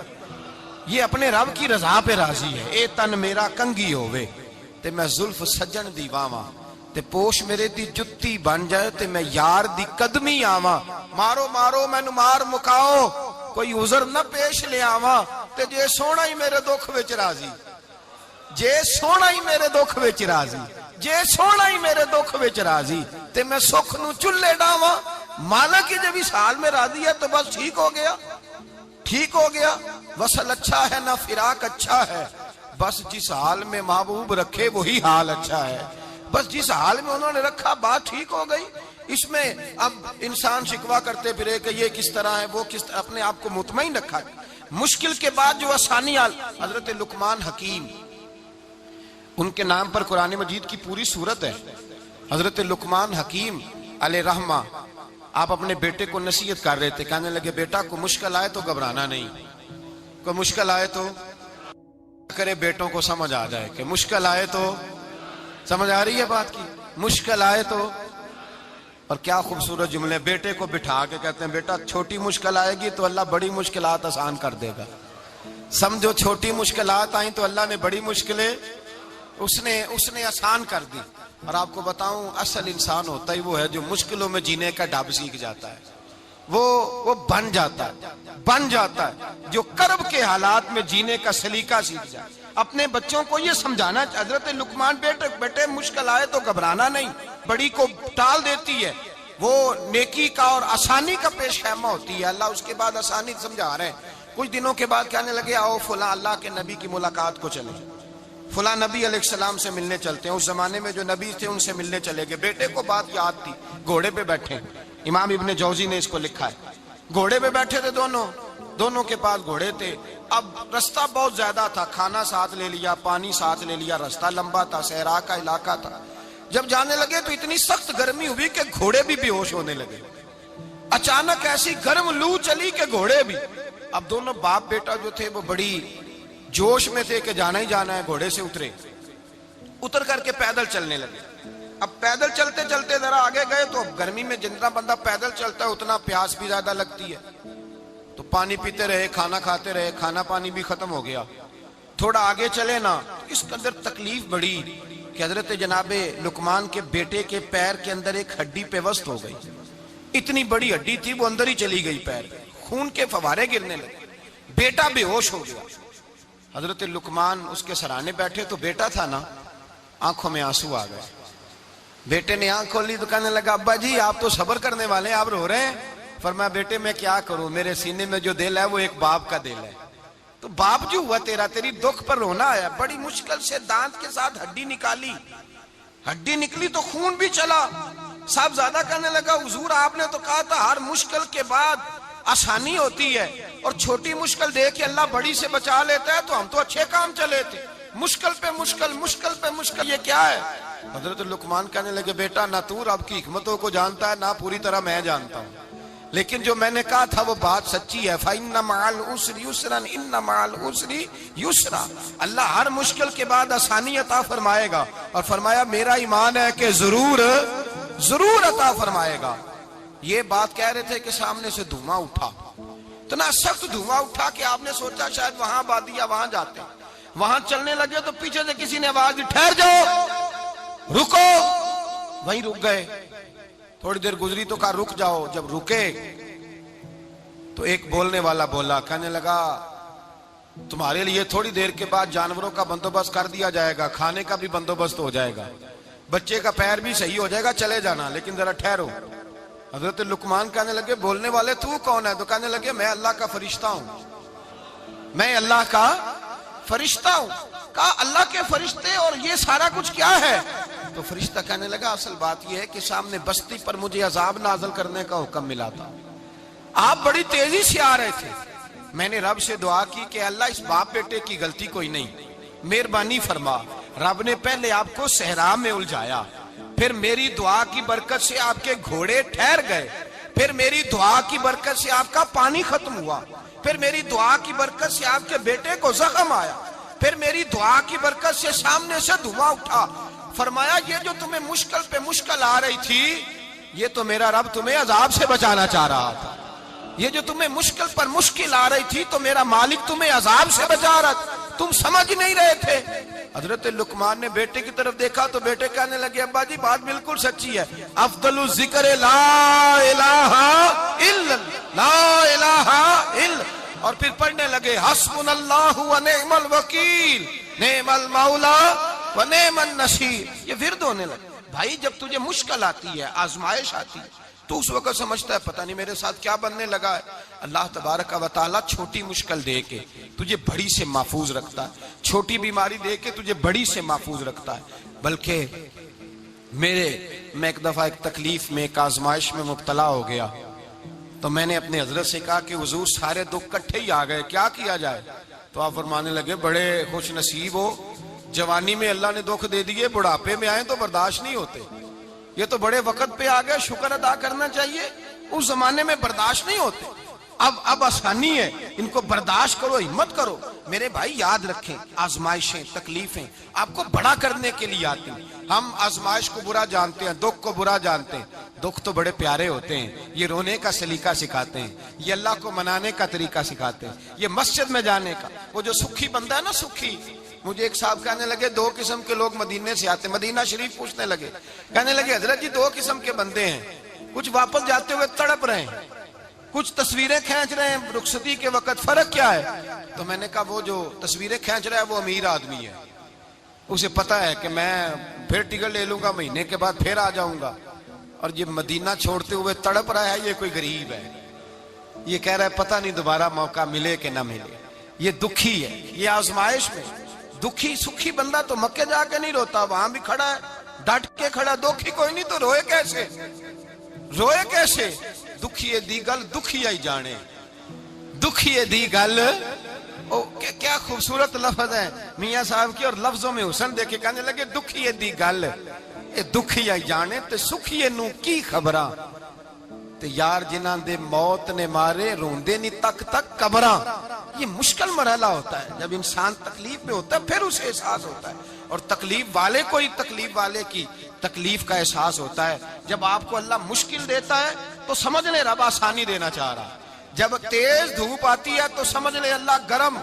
یہ اپنے رب کی رضا پہ راضی ہے۔ اے تن میرا کنگھی ہووے تے میں زلف سجن دی واواں، تے پوش میرے دی جتی بن جائے تے میں یار دی قدمی آواں۔ مارو مارو مینوں مار مکاؤ، کوئی عذر نہ پیش لے آواں، تے جے سونا ہی میرے دکھ وچ راضی، جے سونا ہی میرے دکھ وچ راضی، جے سونا ہی میرے دکھ وچ راضی، تے میں سکھ نو چلے ڈاواں۔ مالک جب اس حال میں راضی ہے تو بس ٹھیک ہو گیا، ٹھیک ہو گیا۔ وصل اچھا ہے نہ فراق اچھا ہے، بس جس حال میں محبوب رکھے وہی حال اچھا ہے۔ بس جس حال میں انہوں نے رکھا بات ٹھیک ہو گئی۔ اس میں اب انسان شکوہ کرتے پھرے کہ یہ کس طرح ہے وہ کس طرح، اپنے آپ کو مطمئن رکھا۔ مشکل کے بعد جو آسانی حضرت لقمان حکیم، ان کے نام پر قرآن مجید کی پوری سورت ہے۔ حضرت لقمان حکیم علیہ رحمہ آپ اپنے بیٹے کو نصیحت کر رہے تھے، کہنے لگے بیٹا کو مشکل آئے تو گھبرانا نہیں، کوئی مشکل آئے تو کرے بیٹوں کو سمجھ آ جائے کہ مشکل آئے تو، سمجھ آ رہی ہے بات کی، مشکل آئے تو۔ اور کیا خوبصورت جملے، بیٹے کو بٹھا کے کہتے ہیں بیٹا چھوٹی مشکل آئے گی تو اللہ بڑی مشکلات آسان کر دے گا، سمجھو چھوٹی مشکلات آئیں تو اللہ نے بڑی مشکلیں اس نے آسان کر دی۔ اور آپ کو بتاؤں اصل انسان ہوتا ہی وہ ہے جو مشکلوں میں جینے کا ڈھب سیکھ جاتا ہے، وہ بن جاتا ہے جو کرب کے حالات میں جینے کا سلیقہ سیکھ جائے۔ اپنے بچوں کو یہ سمجھانا، حضرت لقمان بیٹے مشکل آئے تو گھبرانا نہیں، بڑی کو ٹال دیتی ہے، وہ نیکی کا اور آسانی کا پیش خیمہ ہوتی ہے۔ اللہ اس کے بعد آسانی سمجھا رہے ہیں۔ کچھ دنوں کے بعد کہنے لگے آؤ فلاں اللہ کے نبی کی ملاقات کو چلیں، فلاں نبی علیہ السلام سے ملنے چلتے ہیں۔ اس زمانے میں جو نبی تھے ان سے ملنے چلے گئے۔ بیٹے کو بات یاد تھی، گھوڑے پہ بیٹھے، امام ابن جوزی نے اس کو لکھا ہے، گھوڑے پہ بیٹھے تھے دونوں کے پاس گھوڑے تھے۔ اب رستہ بہت زیادہ تھا، کھانا ساتھ لے لیا، پانی ساتھ لے لیا، رستہ لمبا تھا، صحرا کا علاقہ تھا۔ جب جانے لگے تو اتنی سخت گرمی ہوئی کہ گھوڑے بھی بے ہوش ہونے لگے۔ اچانک ایسی گرم لو چلی کہ گھوڑے بھی۔ اب دونوں باپ بیٹا جو تھے وہ بڑی جوش میں تھے کہ جانا ہی جانا ہے، گھوڑے سے اتر کر کے پیدل چلنے لگے۔ اب پیدل چلتے چلتے ذرا آگے گئے تو گرمی میں جتنا بندہ پیدل چلتا ہے اتنا پیاس بھی زیادہ لگتی ہے، تو پانی پیتے رہے، کھانا کھاتے رہے، کھانا پانی بھی ختم ہو گیا۔ تھوڑا آگے چلے نا، اس کے اندر تکلیف بڑی کہ حضرت جناب لقمان کے بیٹے کے پیر کے اندر ایک ہڈی پیوست ہو گئی۔ اتنی بڑی ہڈی تھی وہ اندر ہی چلی گئی، پیر خون کے فوارے گرنے لگے، بیٹا بے ہوش ہو گیا۔ حضرت لقمان اس کے سرانے بیٹھے تو بیٹا تھا نا، آنکھوں میں آنسو آ گئے۔ بیٹے نے آنکھ کھولی تو کہنے لگا ابا جی آپ تو صبر کرنے والے ہیں، آپ رو رہے ہیں۔ فرمایا بیٹے میں کیا کروں، میرے سینے میں جو دل ہے وہ ایک باپ کا دل ہے، تو باپ جو ہوا تیری دکھ پر رونا آیا۔ بڑی مشکل سے دانت کے ساتھ ہڈی نکالی، ہڈی نکلی تو خون بھی چلا۔ صاحب زیادہ کہنے لگا حضور آپ نے تو کہا تھا ہر مشکل کے بعد آسانی ہوتی ہے، اور چھوٹی مشکل دیکھ کے اللہ بڑی سے بچا لیتا ہے، تو ہم تو اچھے کام چلے تھے، مشکل پہ مشکل، مشکل پہ مشکل، یہ کیا ہے؟ حضرت لقمان کہنے لگے بیٹا نہ تو رب کی حکمتوں کو جانتا ہے نہ پوری طرح میں جانتا ہوں، لیکن جو میں نے کہا تھا وہ بات سچی ہے۔ فَإِنَّ مَعَ الْعُسْرِ يُسْرًا إِنَّ مَعَ الْعُسْرِ يُسْرًا، اللہ ہر مشکل کے بعد آسانی عطا فرمائے گا، اور فرمایا میرا ایمان ہے کہ ضرور عطا فرمائے گا۔ یہ بات کہہ رہے تھے کہ سامنے سے دھواں اٹھا، اتنا سخت دھواں اٹھا کہ آپ نے سوچا شاید وہاں بادیا وہاں جاتے، وہاں چلنے لگے تو پیچھے سے کسی نے آواز دی ٹھہر جاؤ، رکو، وہیں رک گئے۔ تھوڑی دیر گزری تو کہا رک جاؤ، جب رکے تو ایک بولنے والا بولا، کہنے لگا تمہارے لیے تھوڑی دیر کے بعد جانوروں کا بندوبست کر دیا جائے گا، کھانے کا بھی بندوبست ہو جائے گا، بچے کا پیر بھی صحیح ہو جائے گا، چلے جانا، لیکن ذرا ٹھہرو۔ حضرت لقمان کہنے لگے بولنے والے تو کون ہے؟ تو کہنے لگے میں اللہ کا فرشتہ ہوں، میں اللہ کا فرشتہ ہوں۔ کہا اللہ کے فرشتے اور یہ سارا کچھ کیا ہے؟ تو فرشتہ کہنے لگا اصل بات یہ ہے کہ سامنے بستی پر مجھے عذاب نازل کرنے کا حکم ملا تھا، آپ بڑی تیزی سے آ رہے تھے، میں نے رب سے دعا کی کہ اللہ اس باپ بیٹے کی غلطی کوئی نہیں، مہربانی فرما۔ رب نے پہلے آپ کو صحرا میں الجھایا، پھر میری دعا کی برکت سے آپ کے گھوڑے ٹھہر گئے، پھر میری دعا کی برکت سے آپ کا پانی ختم ہوا، پھر میری دعا کی برکت سے آپ کے بیٹے کو زخم آیا، پھر میری دعا کی برکت سے سامنے سے دھواں اٹھا. فرمایا یہ جو تمہیں مشکل پہ مشکل آ رہی تھی، یہ تو میرا رب تمہیں عذاب سے بچانا چاہ رہا تھا. یہ جو تمہیں مشکل پر مشکل آ رہی تھی تو میرا مالک تمہیں عذاب سے بچا رہا تھا، تم سمجھ نہیں رہے تھے. حضرت لقمان نے بیٹے کی طرف دیکھا تو بیٹے کہنے لگے ابا جی بات بالکل سچی ہے، افضل الذکر لا الہ الا لا الہ الا، اور پھر پڑھنے لگے حسبنا اللہ و نعم الوکیل نعم المولا و نعم النصیر. یہ ورد ہونے لگے. بھائی جب تجھے مشکل آتی ہے، آزمائش آتی ہے، تو اس وقت سمجھتا ہے پتہ نہیں میرے ساتھ کیا بننے لگا ہے. اللہ تبارک و تعالیٰ چھوٹی مشکل دے کے تجھے بڑی سے محفوظ رکھتا ہے، چھوٹی بیماری دے کے تجھے بڑی سے محفوظ رکھتا ہے. بلکہ میں ایک دفعہ ایک تکلیف میں، ایک آزمائش میں مبتلا ہو گیا تو میں نے اپنے حضرت سے کہا کہ حضور سارے دکھ کٹھے ہی آ گئے، کیا کیا جائے؟ تو آپ فرمانے لگے بڑے خوش نصیب ہو، جوانی میں اللہ نے دکھ دے دیے، بڑھاپے میں آئے تو برداشت نہیں ہوتے. یہ تو بڑے وقت پہ آ گئے، شکر ادا کرنا چاہیے. اس زمانے میں برداشت نہیں ہوتے، اب آسانی ہے، ان کو برداشت کرو، ہمت کرو. میرے بھائی یاد رکھیں، آزمائشیں تکلیفیں آپ کو بڑا کرنے کے لیے آتی ہیں. ہم آزمائش کو برا جانتے ہیں، دکھ کو برا جانتے ہیں. دکھ تو بڑے پیارے ہوتے ہیں، یہ رونے کا سلیقہ سکھاتے ہیں، یہ اللہ کو منانے کا طریقہ سکھاتے ہیں، یہ مسجد میں جانے کا. وہ جو سکھی بندہ ہے نا، سکھی، مجھے ایک صاحب کہنے لگے دو قسم کے لوگ مدینے سے آتے، مدینہ شریف پوچھنے لگے، کہنے لگے حضرت جی دو قسم کے بندے ہیں، کچھ واپس جاتے ہوئے تڑپ رہے ہیں، کچھ تصویریں کھینچ رہے ہیں رخصتی کے وقت، فرق کیا ہے؟ تو میں نے کہا وہ جو تصویریں کھینچ رہا ہے وہ امیر آدمی ہے، اسے پتا ہے کہ میں پھر ٹکٹ لے لوں گا، مہینے کے بعد پھر آ جاؤں گا. اور یہ مدینہ چھوڑتے ہوئے تڑپ رہا ہے، یہ کوئی غریب ہے، یہ کہہ رہا ہے پتہ نہیں دوبارہ موقع ملے کہ نہ ملے. یہ دکھی ہے، یہ آزمائش میں دکھی. سکھی بندہ تو مکے جا کے نہیں روتا، وہاں بھی کھڑا ہے، ڈٹ کے کھڑا. دکھی کوئی نہیں تو روئے کیسے؟ روئے کیسے؟ دکھیے دی گل دکھیا ہی جانے، دکھیے دی گل. کیا خوبصورت لفظ ہے میاں صاحب کی، اور لفظوں میں حسن دیکھے. کہنے لگے دکھیے دی گل اے دکھیا ہی جانے، تے سکھیے نو کی خبراں، تے یار جنہاں دے موت نے مارے روندے نہیں تک تک قبراں. یہ مشکل مرحلہ ہوتا ہے، جب انسان تکلیف میں ہوتا ہے پھر اسے احساس ہوتا ہے. اور تکلیف والے کو ہی تکلیف والے کی تکلیف کا احساس ہوتا ہے. جب آپ کو اللہ مشکل دیتا ہے تو سمجھ لے رب آسانی دینا چاہ رہا ہے. جب تیز دھوپ آتی ہے تو سمجھ لے اللہ گرم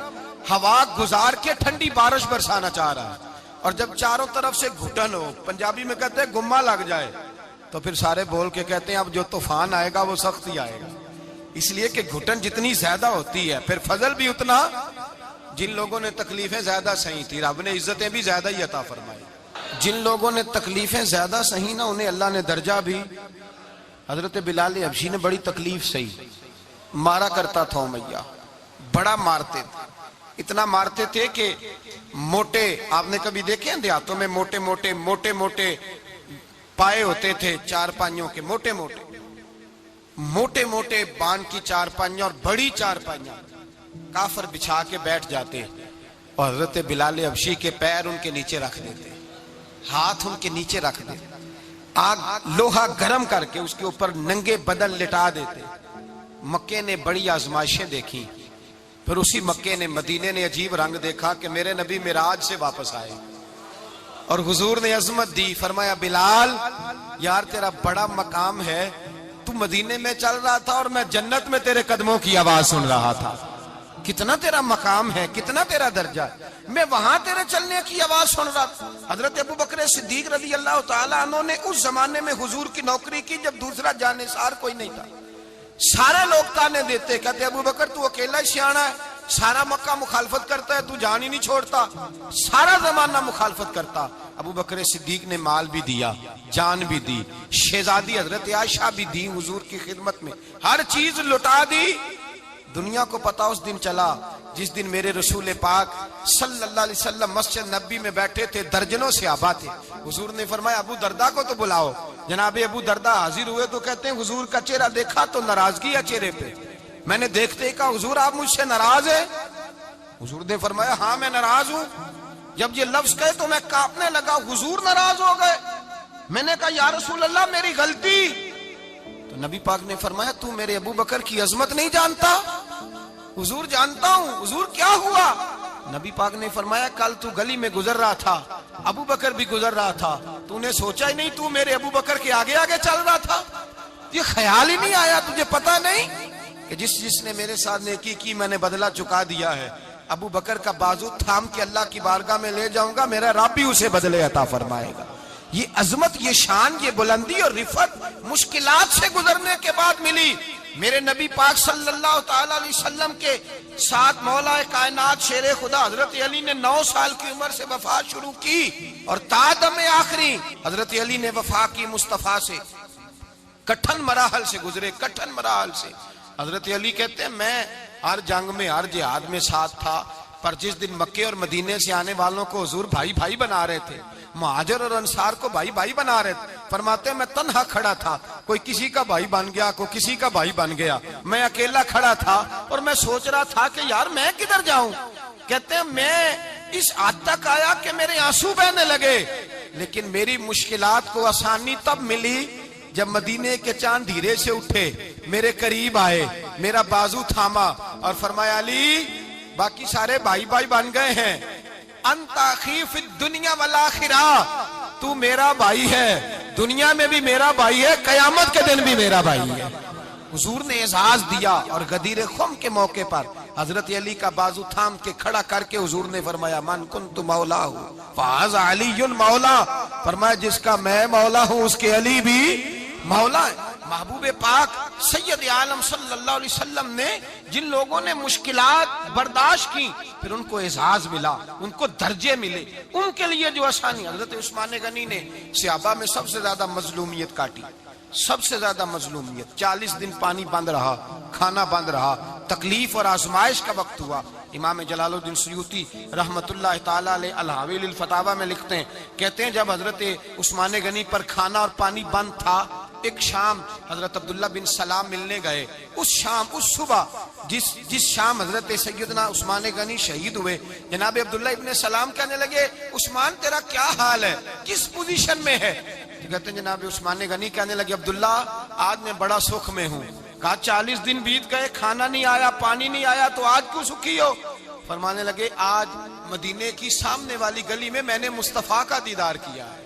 ہوا گزار کے ٹھنڈی بارش برسانا چاہ رہا ہے. اور جب چاروں طرف سے گھٹن ہو، پنجابی میں کہتے ہیں گما لگ جائے، تو پھر سارے بول کے کہتے ہیں اب جو طوفان آئے گا وہ سخت ہی آئے گا. اس لیے کہ گھٹن جتنی زیادہ ہوتی ہے پھر فضل بھی اتنا. جن لوگوں نے تکلیفیں زیادہ سہی تھی رب نے عزتیں بھی زیادہ ہی عطا فرمائی. جن لوگوں نے تکلیفیں زیادہ سہی نا انہیں اللہ نے درجہ بھی. حضرت بلال حبشی نے بڑی تکلیف سہی، مارا کرتا تھا امیہ، بڑا مارتے تھے. اتنا مارتے تھے کہ موٹے، آپ نے کبھی دیکھے ہیں دیہاتوں میں موٹے موٹے پائے ہوتے تھے چار پائیوں کے، موٹے موٹے بان کی چار پائیاں اور بڑی چار پائیاں کافر بچھا کے بیٹھ جاتے، اور حضرت بلال حبشی کے پیر ان کے نیچے رکھ دیتے، ہاتھ ان کے نیچے رکھ دیتے، آگ لوہا گرم کر کے اس کے اوپر ننگے بدن لٹا دیتے. مکے نے بڑی آزمائشیں دیکھی، پھر اسی مکے نے، مدینے نے عجیب رنگ دیکھا کہ میرے نبی معراج سے واپس آئے اور حضور نے عظمت دی. فرمایا بلال یار تیرا بڑا مقام ہے، تو مدینے میں چل رہا تھا اور میں جنت میں تیرے قدموں کی آواز سن رہا تھا. کتنا تیرا مقام ہے، کتنا تیرا درجہ ہے، میں وہاں تیرے چلنے کی آواز سن رہا تھا. حضرت ابو بکر صدیق رضی اللہ تعالیٰ عنہ نے اس زمانے میں حضور کی نوکری کی جب دوسرا جانثار کوئی نہیں تھا. سارے لوگ تانے دیتے، کہتے ابو بکر تو اکیلا ہی سیاںا ہے، سارا مکہ مخالفت کرتا ہے، تو جان ہی نہیں چھوڑتا، سارا زمانہ مخالفت کرتا. ابو بکر صدیق نے مال بھی دیا، جان بھی دی، شہزادی حضرت عائشہ بھی دی حضور کی خدمت میں، ہر چیز لٹا دی. دنیا کو پتا اس دن چلا جس دن میرے رسول پاک صلی اللہ علیہ وسلم مسجد نبی میں بیٹھے تھے، درجنوں صحابہ تھے. حضور نے فرمایا ابو دردہ کو تو بلاؤ. جناب ابو دردہ حاضر ہوئے تو کہتے ہیں حضور کا چہرہ دیکھا تو ناراضگی ہے چہرے پہ. میں نے دیکھتے ہی کہا حضور آپ مجھ سے ناراض ہیں؟ حضور نے فرمایا ہاں میں ناراض ہوں. جب یہ لفظ کہے تو میں کانپنے لگا، حضور ناراض ہو گئے. میں نے کہا یا رسول اللہ میری غلطی. تو نبی پاک نے فرمایا تو میرے ابو بکر کی عظمت نہیں جانتا؟ حضور جانتا ہوں. حضور کیا ہوا؟ نبی پاک نے فرمایا کل تو گلی میں گزر رہا تھا، ابو بکر بھی گزر رہا تھا، تو نے سوچا ہی نہیں تو میرے ابو بکر کے آگے آگے چل رہا تھا؟ یہ خیال ہی نہیں آیا، تجھے پتا نہیں کہ جس نے میرے ساتھ نیکی کی میں نے بدلہ چکا دیا ہے، ابو بکر کا بازو تھام کے اللہ کی بارگاہ میں لے جاؤں گا، میرا رب بھی اسے بدلے عطا فرمائے گا۔ یہ عظمت، یہ شان، یہ بلندی اور رفعت مشکلات سے گزرنے کے بعد ملی۔ میرے نبی پاک صلی اللہ تعالی علیہ وسلم کے ساتھ مولا کائنات شیر خدا حضرت علی نے 9 سال کی عمر سے وفا شروع کی، اور تا دم آخری حضرت علی نے وفا کی مصطفیٰ سے۔ کٹھن مراحل سے گزرے، کٹھن مراحل سے۔ حضرت علی کہتے ہیں میں ہر جنگ میں، ہر جہاد میں ساتھ تھا، پر جس دن مکے اور مدینے سے آنے والوں کو حضور بھائی بھائی بنا رہے تھے، مہاجر اور انصار کو بھائی بھائی بنا رہے تھے، فرماتے ہیں میں تنہا کھڑا تھا، کوئی کسی کا بھائی بن گیا، کوئی کسی کا بھائی بن گیا، میں اکیلا کھڑا تھا اور میں سوچ رہا تھا کہ یار میں کدھر جاؤں۔ کہتے ہیں میں اس حد تک آیا کہ میرے آنسو بہنے لگے، لیکن میری مشکلات کو آسانی تب ملی جب مدینے کے چاند دھیرے سے اٹھے، میرے قریب آئے، میرا بازو تھاما اور فرمایا علی باقی سارے بھائی بھائی بن گئے ہیں، انت اخی فی الدنیا والآخرہ، تو میرا بھائی ہے، دنیا میں بھی میرا بھائی ہے، قیامت کے دن بھی میرا بھائی ہے۔ حضور نے اعزاز دیا، اور غدیر خم کے موقع پر حضرت علی کا بازو تھام کے کھڑا کر کے حضور نے فرمایا من کنت مولا ہوں فہذا علی مولا، فرمایا جس کا میں مولا ہوں اس کے علی بھی مولا ہے۔ محبوب پاک سید عالم صلی اللہ علیہ وسلم نے جن لوگوں نے مشکلات برداشت کی، پھر ان کو اعزاز ملا، ان کو درجے ملے، ان کے لیے جو آسانی۔ حضرت عثمان غنی نے صحابہ میں سب سے زیادہ مظلومیت کاٹی، سب سے زیادہ مظلومیت، 40 دن پانی بند رہا، کھانا بند رہا، تکلیف اور آزمائش کا وقت ہوا۔ امام جلال الدین سیوطی رحمت اللہ تعالی علیہ الحاویل الفتاوی میں لکھتے ہیں، کہتے ہیں جب حضرت عثمان غنی پر کھانا اور پانی بند تھا، ایک شام حضرت عبداللہ بن سلام ملنے گئے، اس شام، اس صبح جس شام حضرت سیدنا عثمان غنی شہید ہوئے، جناب عبداللہ ابن سلام کہنے لگے عثمان تیرا کیا حال ہے، کس پوزیشن میں ہے؟ کہتے ہیں جناب عثمان غنی کہنے لگے عبداللہ آج میں بڑا سکھ میں ہوں۔ کہا 40 دن بیت گئے، کھانا نہیں آیا، پانی نہیں آیا، تو آج کیوں سکھی ہو؟ فرمانے لگے آج مدینے کی سامنے والی گلی میں نے مصطفیٰ کا دیدار کیا ہے،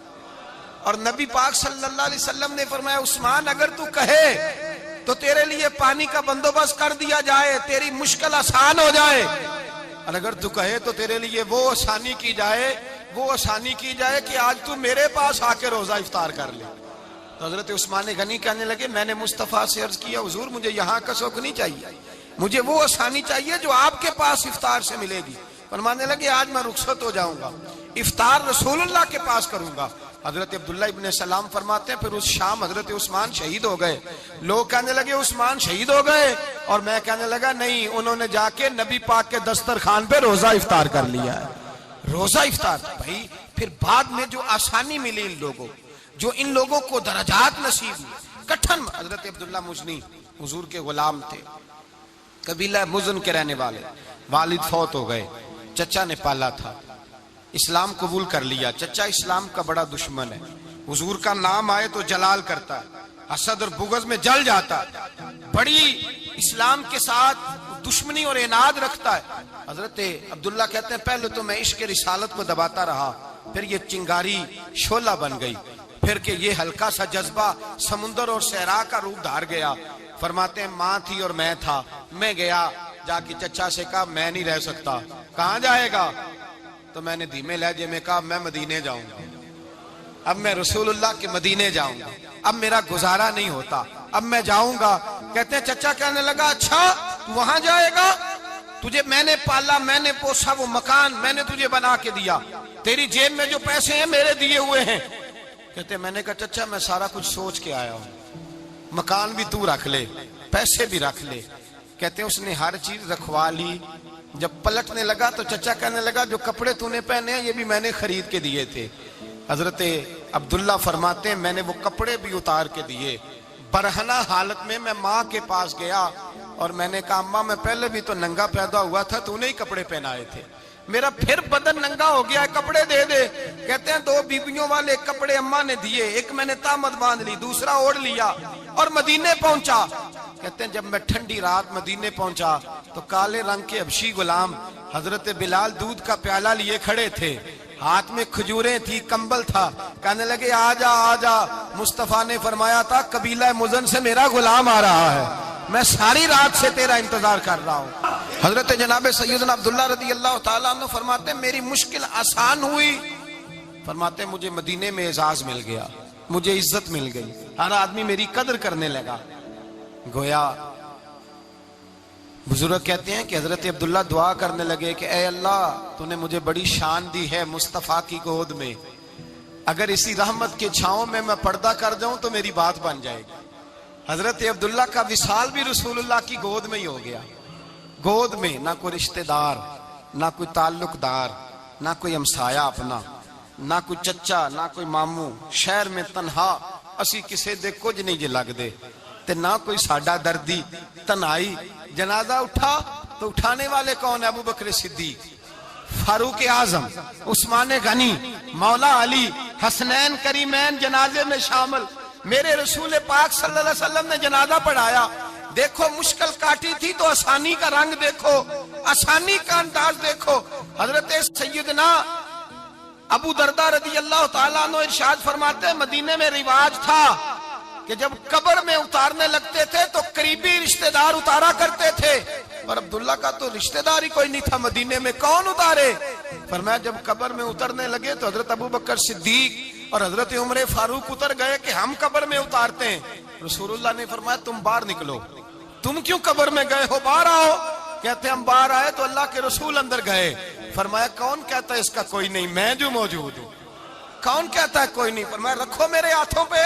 اور نبی پاک صلی اللہ علیہ وسلم نے فرمایا عثمان اگر تو کہے تو تیرے لیے پانی کا بندوبست کر دیا جائے، تیری مشکل آسان ہو جائے، اور اگر تو کہے تو تیرے لیے وہ آسانی کی جائے کہ آج تو میرے پاس آ کے روزہ افطار کر لے۔ تو حضرت عثمان غنی کہنے لگے میں نے مصطفیٰ سے عرض کیا حضور مجھے یہاں کا سکھ نہیں چاہیے، مجھے وہ آسانی چاہیے جو آپ کے پاس افطار سے ملے گی۔ فرمانے لگے آج میں رخصت ہو جاؤں گا، افطار رسول اللہ کے پاس کروں گا۔ حضرت عبداللہ ابن سلام فرماتے ہیں پھر اس شام حضرت عثمان شہید ہو گئے۔ لوگ کہنے لگے عثمان شہید ہو گئے، اور میں کہنے لگا نہیں، انہوں نے جا کے نبی پاک کے دسترخوان پہ روزہ افطار کر لیا ہے، روزہ افطار۔ بھائی پھر بعد میں جو آسانی ملی ان لوگوں، جو ان لوگوں کو درجات نصیب ہوئے، کٹھن حضرت عبداللہ مزنی حضور کے غلام تھے، قبیلہ مزن کے رہنے والے، والد فوت ہو گئے، چچا نے پالا تھا، اسلام قبول کر لیا۔ چچا اسلام کا بڑا دشمن ہے، حضور کا نام آئے تو جلال کرتا ہے، حسد اور بغض میں جل جاتا ہے، بڑی اسلام کے ساتھ دشمنی اور عناد رکھتا ہے۔ حضرت عبداللہ کہتے ہیں پہلے تو میں عشق رسالت کو دباتا رہا، پھر یہ چنگاری شعلہ بن گئی، پھر کہ یہ ہلکا سا جذبہ سمندر اور صحرا کا روپ دھار گیا۔ فرماتے ہیں ماں تھی اور میں تھا، میں گیا جا کے چچا سے کہا میں نہیں رہ سکتا۔ کہاں جائے گا؟ تو میں نے دھیمے لہجے میں کہا میں مدینے جاؤں گا، اب میں رسول اللہ کے مدینے جاؤں گا، اب میرا گزارا نہیں ہوتا، اب میں جاؤں گا۔ کہتے ہیں چچا کہنے لگا اچھا تو وہاں جائے گا، تجھے میں نے پالا، میں نے پوسا، وہ مکان میں نے تجھے بنا کے دیا، تیری جیب میں جو پیسے ہیں میرے دیے ہوئے ہیں۔ کہتے ہیں میں نے کہا چچا میں سارا کچھ سوچ کے آیا ہوں، مکان بھی تو رکھ لے، پیسے بھی رکھ لے۔ کہتے ہیں اس نے ہر چیز رکھوا لی۔ جب پلٹنے لگا تو چچا کہنے لگا جو کپڑے تو نے پہنے ہیں یہ بھی میں نے خرید کے دیے تھے۔ حضرت عبداللہ فرماتے ہیں میں نے وہ کپڑے بھی اتار کے دیے، برہنہ حالت میں ماں کے پاس گیا اور میں نے کہا اماں میں پہلے بھی تو ننگا پیدا ہوا تھا، تو نے ہی کپڑے پہنائے تھے، میرا پھر بدن ننگا ہو گیا ہے، کپڑے دے دے۔ کہتے ہیں 2 بیویوں والے کپڑے اماں نے دیے، ایک میں نے تامت باندھ لی، دوسرا اوڑھ لیا اور مدینے پہنچا۔ کہتے ہیں جب میں ٹھنڈی رات مدینے پہنچا تو کالے رنگ کے حبشی غلام حضرت بلال دودھ کا پیالہ لیے کھڑے تھے، ہاتھ میں کھجوریں تھی، کمبل تھا، کہنے لگے آجا آجا۔ مصطفیٰ نے فرمایا تھا قبیلہ مزن سے میرا غلام آ رہا ہے، میں ساری رات سے تیرا انتظار کر رہا ہوں۔ حضرت جناب سیدنا عبداللہ رضی اللہ تعالیٰ عنہ فرماتے ہیں میری مشکل آسان ہوئی، فرماتے ہیں مجھے مدینے میں اعزاز مل گیا، مجھے عزت مل گئی، ہر آدمی میری قدر کرنے لگا۔ گویا بزرگ کہتے ہیں کہ حضرت عبداللہ دعا کرنے لگے کہ اے اللہ تو نے مجھے بڑی شان دی ہے مصطفیٰ کی گود میں، اگر اسی رحمت کے چھاؤں میں پردہ کر جاؤں تو میری بات بن جائے گی۔ حضرت عبداللہ کا وصال بھی رسول اللہ کی گود میں ہی ہو گیا، گود میں، نہ کوئی رشتہ دار، نہ کوئی تعلق دار، نہ کوئی ہمسایا اپنا، نہ کوئی چچا، نہ کوئی ماموں، شہر میں تنہا اسی کسے دے کچھ نہیں جے لگ دے تے نہ کوئی ساڈا دردی، تنہائی۔ جنازہ اٹھا تو اٹھانے والے کون؟ ابو بکر صدیق، فاروق اعظم، عثمان غنی، مولا علی، حسنین کریمین جنازے میں شامل۔ میرے رسول پاک صلی اللہ علیہ وسلم نے جنازہ پڑھایا، دیکھو مشکل کاٹی تھی تو آسانی کا رنگ دیکھو، آسانی کا انداز دیکھو۔ حضرت سیدنا ابو دردہ رضی اللہ تعالیٰ عنہ ارشاد فرماتے ہیں مدینے میں رواج تھا کہ جب قبر میں اتارنے لگتے تھے تو قریبی رشتہ دار اتارا کرتے تھے، اور عبداللہ کا تو رشتہ دار ہی کوئی نہیں تھا مدینے میں، کون اتارے؟ فرمایا جب قبر میں اترنے لگے تو حضرت ابو بکر صدیق اور حضرت عمر فاروق اتر گئے کہ ہم قبر میں اتارتے ہیں۔ رسول اللہ نے فرمایا تم باہر نکلو، تم کیوں قبر میں گئے ہو، باہر آؤ۔ کہتے ہم باہر آئے تو اللہ کے رسول اندر گئے، فرمایا کون کہتا ہے اس کا کوئی نہیں، میں جو موجود ہوں، کون کہتا ہے کوئی نہیں؟ فرمایا رکھو میرے ہاتھوں پہ،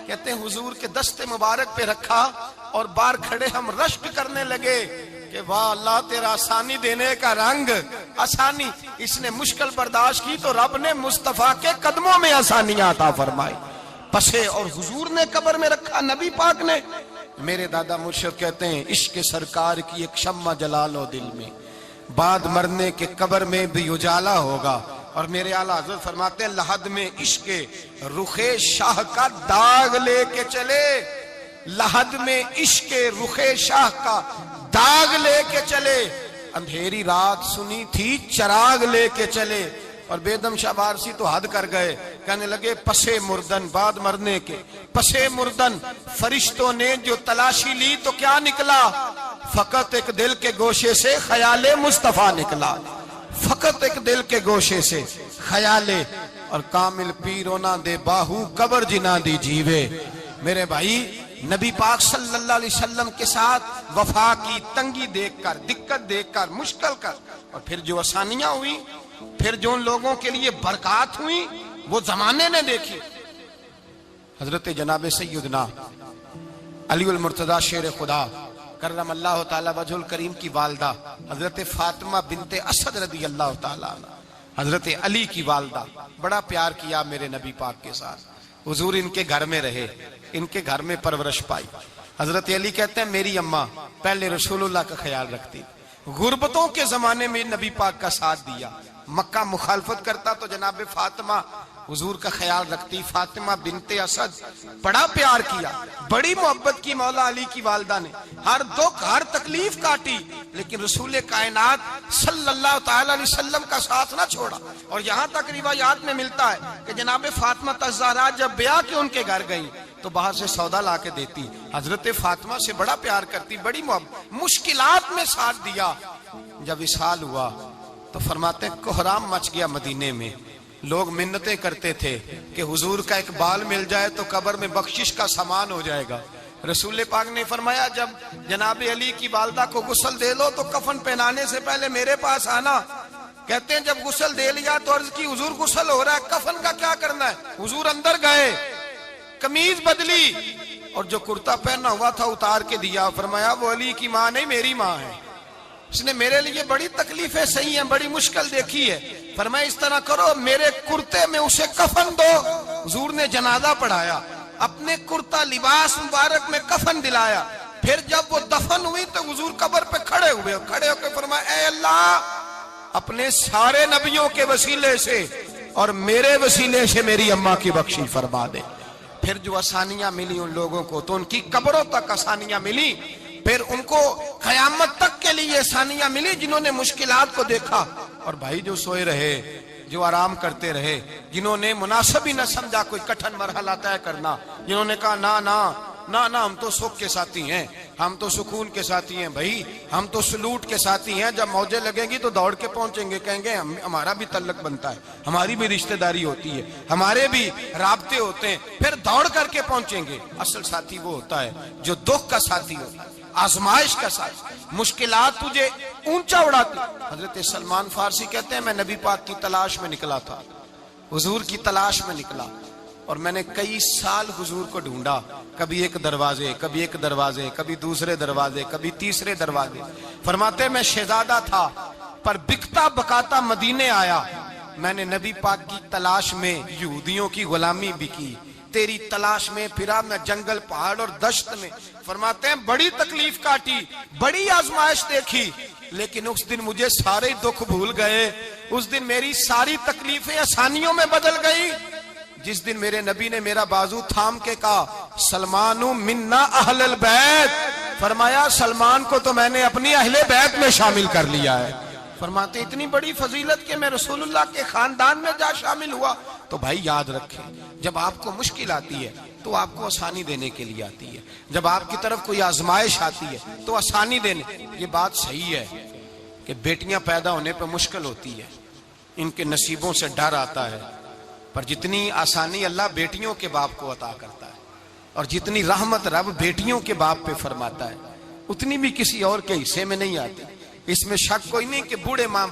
کہتے ہیں حضور کے دست مبارک پہ رکھا اور باہر کھڑے ہم رشک کرنے لگے کہ واہ اللہ تیرا آسانی دینے کا رنگ، آسانی۔ اس نے مشکل برداشت کی تو رب نے مصطفیٰ کے قدموں میں آسانیاں عطا فرمائی، پسے اور حضور نے قبر میں رکھا، نبی پاک نے۔ میرے دادا مرشد کہتے ہیں عشق سرکار کی ایک شمع جلا لو دل میں، بعد مرنے کے قبر میں بھی اجالا ہوگا۔ اور میرے اعلیٰ حضرت فرماتے ہیں لحد میں عشق رخ شاہ کا داغ لے کے چلے، لحد میں عشق رخ شاہ کا داغ لے کے چلے، اندھیری رات سنی تھی چراغ لے کے چلے۔ اور بیدم شاہ بارسی تو حد کر گئے، کہنے لگے پسے مردن، بعد مرنے کے پسے مردن فرشتوں نے جو تلاشی لی تو کیا نکلا؟ فقط ایک دل کے گوشے سے خیال مصطفیٰ نکلا، فقط ایک دل کے گوشے سے خیال۔ اور کامل پیرو نہ دے باہو قبر جنا دی جیوے۔ میرے بھائی نبی پاک صلی اللہ علیہ وسلم کے ساتھ وفا کی تنگی دیکھ کر، دقت دیکھ کر، مشکل کر، اور پھر جو آسانیاں ہوئی، پھر جو ان لوگوں کے لیے برکات ہوئی وہ زمانے نے دیکھی۔ حضرت جناب سیدنا علی المرتضی شیر خدا کرم اللہ تعالی وجہ الکریم کی والدہ حضرت فاطمہ بنت اسد رضی اللہ تعالی عنہ، حضرت علی کی والدہ، بڑا پیار کیا میرے نبی پاک کے ساتھ، حضور ان کے گھر میں رہے، ان کے گھر میں پرورش پائی۔ حضرت علی کہتے ہیں میری اماں پہلے رسول اللہ کا خیال رکھتی، غربتوں کے زمانے میں نبی پاک کا ساتھ دیا، مکہ مخالفت کرتا تو جناب فاطمہ حضور کا خیال رکھتی، فاطمہ بنت اسد، بڑا پیار کیا، بڑی محبت کی مولا علی کی والدہ نے، ہر دکھ ہر تکلیف کاٹی، لیکن رسول کائنات صلی اللہ تعالی علیہ وسلم کا ساتھ نہ چھوڑا۔ اور یہاں تک روایات میں ملتا ہے کہ جناب فاطمہ الزہرا جب بیعہ کے ان کے گھر گئی تو باہر سے سودا لا کے دیتی، حضرت فاطمہ سے بڑا پیار کرتی، بڑی محبت، مشکلات میں ساتھ دیا۔ جب وصال ہوا تو فرماتے ہیں کوہرام مچ گیا مدینے میں، لوگ منتیں کرتے تھے کہ حضور کا ایک بال مل جائے تو قبر میں بخشش کا سامان ہو جائے گا۔ رسول پاک نے فرمایا جب جناب علی کی والدہ کو غسل دے لو تو کفن پہنانے سے پہلے میرے پاس آنا۔ کہتے ہیں جب غسل دے لیا تو عرض کی حضور غسل ہو رہا ہے، کفن کا کیا کرنا ہے؟ حضور اندر گئے، قمیض بدلی اور جو کرتا پہنا ہوا تھا اتار کے دیا، فرمایا وہ علی کی ماں نہیں میری ماں ہے، اس نے میرے لیے بڑی تکلیفیں سہی ہیں، بڑی مشکل دیکھی ہے، فرمایا اس طرح کرو میرے کرتے میں اسے کفن دو۔ حضور نے جنازہ پڑھایا، اپنے کرتا لباس مبارک میں کفن دلایا، پھر جب وہ دفن ہوئی تو حضور قبر پہ کھڑے ہوئے، کھڑے ہو کے فرمایا اے اللہ اپنے سارے نبیوں کے وسیلے سے اور میرے وسیلے سے میری اماں کی بخشی فرما دے۔ پھر جو آسانیاں ملی ان لوگوں کو تو ان کی قبروں تک آسانیاں ملی، پھر ان کو قیامت تک کے لیے آسانیاں ملی جنہوں نے مشکلات کو دیکھا۔ اور بھائی جو سوئے رہے، جو آرام کرتے رہے، جنہوں نے مناسب ہی نہ سمجھا کوئی کٹھن مرحلہ طے کرنا، جنہوں نے کہا نا نا نا نا ہم تو سکھ کے ساتھی ہیں، ہم تو سکون کے ساتھی ہیں، بھائی ہم تو سلوٹ کے ساتھی ہیں، جب موجیں لگیں گی تو دوڑ کے پہنچیں گے، کہیں گے ہمارا بھی تعلق بنتا ہے، ہماری بھی رشتہ داری ہوتی ہے، ہمارے بھی رابطے ہوتے ہیں، پھر دوڑ کر کے پہنچیں گے۔ اصل ساتھی وہ ہوتا ہے جو دکھ کا ساتھی ہوتا ہے، آزمائش کا ساتھ، مشکلات تجھے اونچا اڑاتی۔ حضرت سلمان فارسی کہتے ہیں میں نبی پاک کی تلاش میں نکلا تھا، حضور کی تلاش میں نکلا، اور میں نے کئی سال حضور کو ڈھونڈا، کبھی ایک دروازے، کبھی ایک دروازے، کبھی دوسرے دروازے، کبھی تیسرے دروازے۔ فرماتے میں شہزادہ تھا پر بکتا بکاتا مدینے آیا، میں نے نبی پاک کی تلاش میں یہودیوں کی غلامی بھی کی، تیری تلاش میں پھرا میں جنگل پہاڑ اور دشت میں۔ فرماتے ہیں بڑی تکلیف کاٹی، بڑی آزمائش دیکھی، لیکن اس دن مجھے سارے دکھ بھول گئے، اس دن میری ساری تکلیفیں آسانیوں میں بدل گئی، جس دن میرے نبی نے میرا بازو تھام کے کہا سلمانو منا اہل البیت، فرمایا سلمان کو تو میں نے اپنی اہل بیت میں شامل کر لیا ہے۔ فرماتے اتنی بڑی فضیلت کہ میں رسول اللہ کے خاندان میں جا شامل ہوا۔ تو بھائی یاد رکھیں، جب آپ کو مشکل آتی ہے تو آپ کو آسانی دینے کے لیے آتی ہے، جب آپ کی طرف کوئی آزمائش آتی ہے تو آسانی دینے۔ یہ بات صحیح ہے کہ بیٹیاں پیدا ہونے پہ مشکل ہوتی ہے، ان کے نصیبوں سے ڈر آتا ہے، پر جتنی آسانی اللہ بیٹیوں کے باپ کو عطا کرتا ہے اور جتنی رحمت رب بیٹیوں کے باپ پہ فرماتا ہے اتنی بھی کسی اور کے حصے میں نہیں آتی۔ اس میں شک کوئی نہیں کہ بوڑھے ماں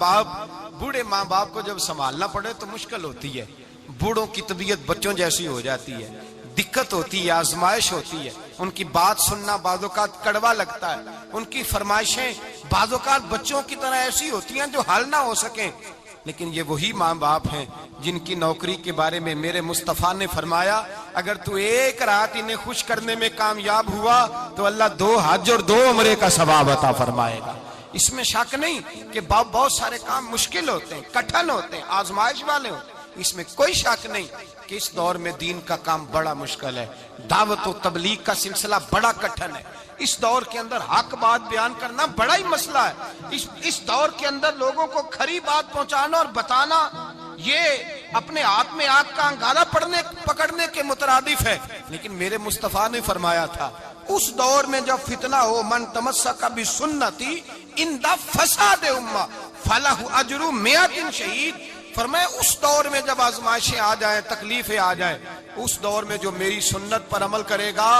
باپ کو جب سنبھالنا پڑے تو مشکل ہوتی ہے، بوڑھوں کی طبیعت بچوں جیسی ہو جاتی ہے، دقت ہوتی ہے، آزمائش ہوتی ہے، ان کی بات سننا بعض اوقات کڑوا لگتا ہے، ان کی فرمائشیں بعض اوقات بچوں کی طرح ایسی ہوتی ہیں جو حل نہ ہو سکیں، لیکن یہ وہی ماں باپ ہیں جن کی نوکری کے بارے میں میرے مصطفیٰ نے فرمایا اگر تو ایک رات انہیں خوش کرنے میں کامیاب ہوا تو اللہ 2 حج اور 2 عمرے کا ثواب عطا فرمائے گا۔ اس میں شک نہیں کہ بہت سارے کام مشکل ہوتے ہیں، کٹھن ہوتے ہیں، آزمائش والے ہوتے ہیں، اس میں کوئی شک نہیں کہ اس دور میں دین کا کام بڑا مشکل ہے، دعوت و تبلیغ کا سلسلہ بڑا کٹھن ہے، اس دور کے اندر حق بات بیان کرنا بڑا ہی مسئلہ ہے، اس دور کے اندر لوگوں کو کھری بات پہنچانا اور بتانا یہ اپنے ہاتھ میں آگ کا انگارہ پکڑنے کے مترادف ہے۔ لیکن میرے مصطفیٰ نے فرمایا تھا اس دور میں جب فتنہ ہو من تمسک بسنتی اندہ فساد امہ فلہ اجر 100 شہید، فرمایا اس دور میں جب آزمائشیں آ جائیں، تکلیفیں آ جائیں، اس دور میں جو میری سنت پر عمل کرے گا،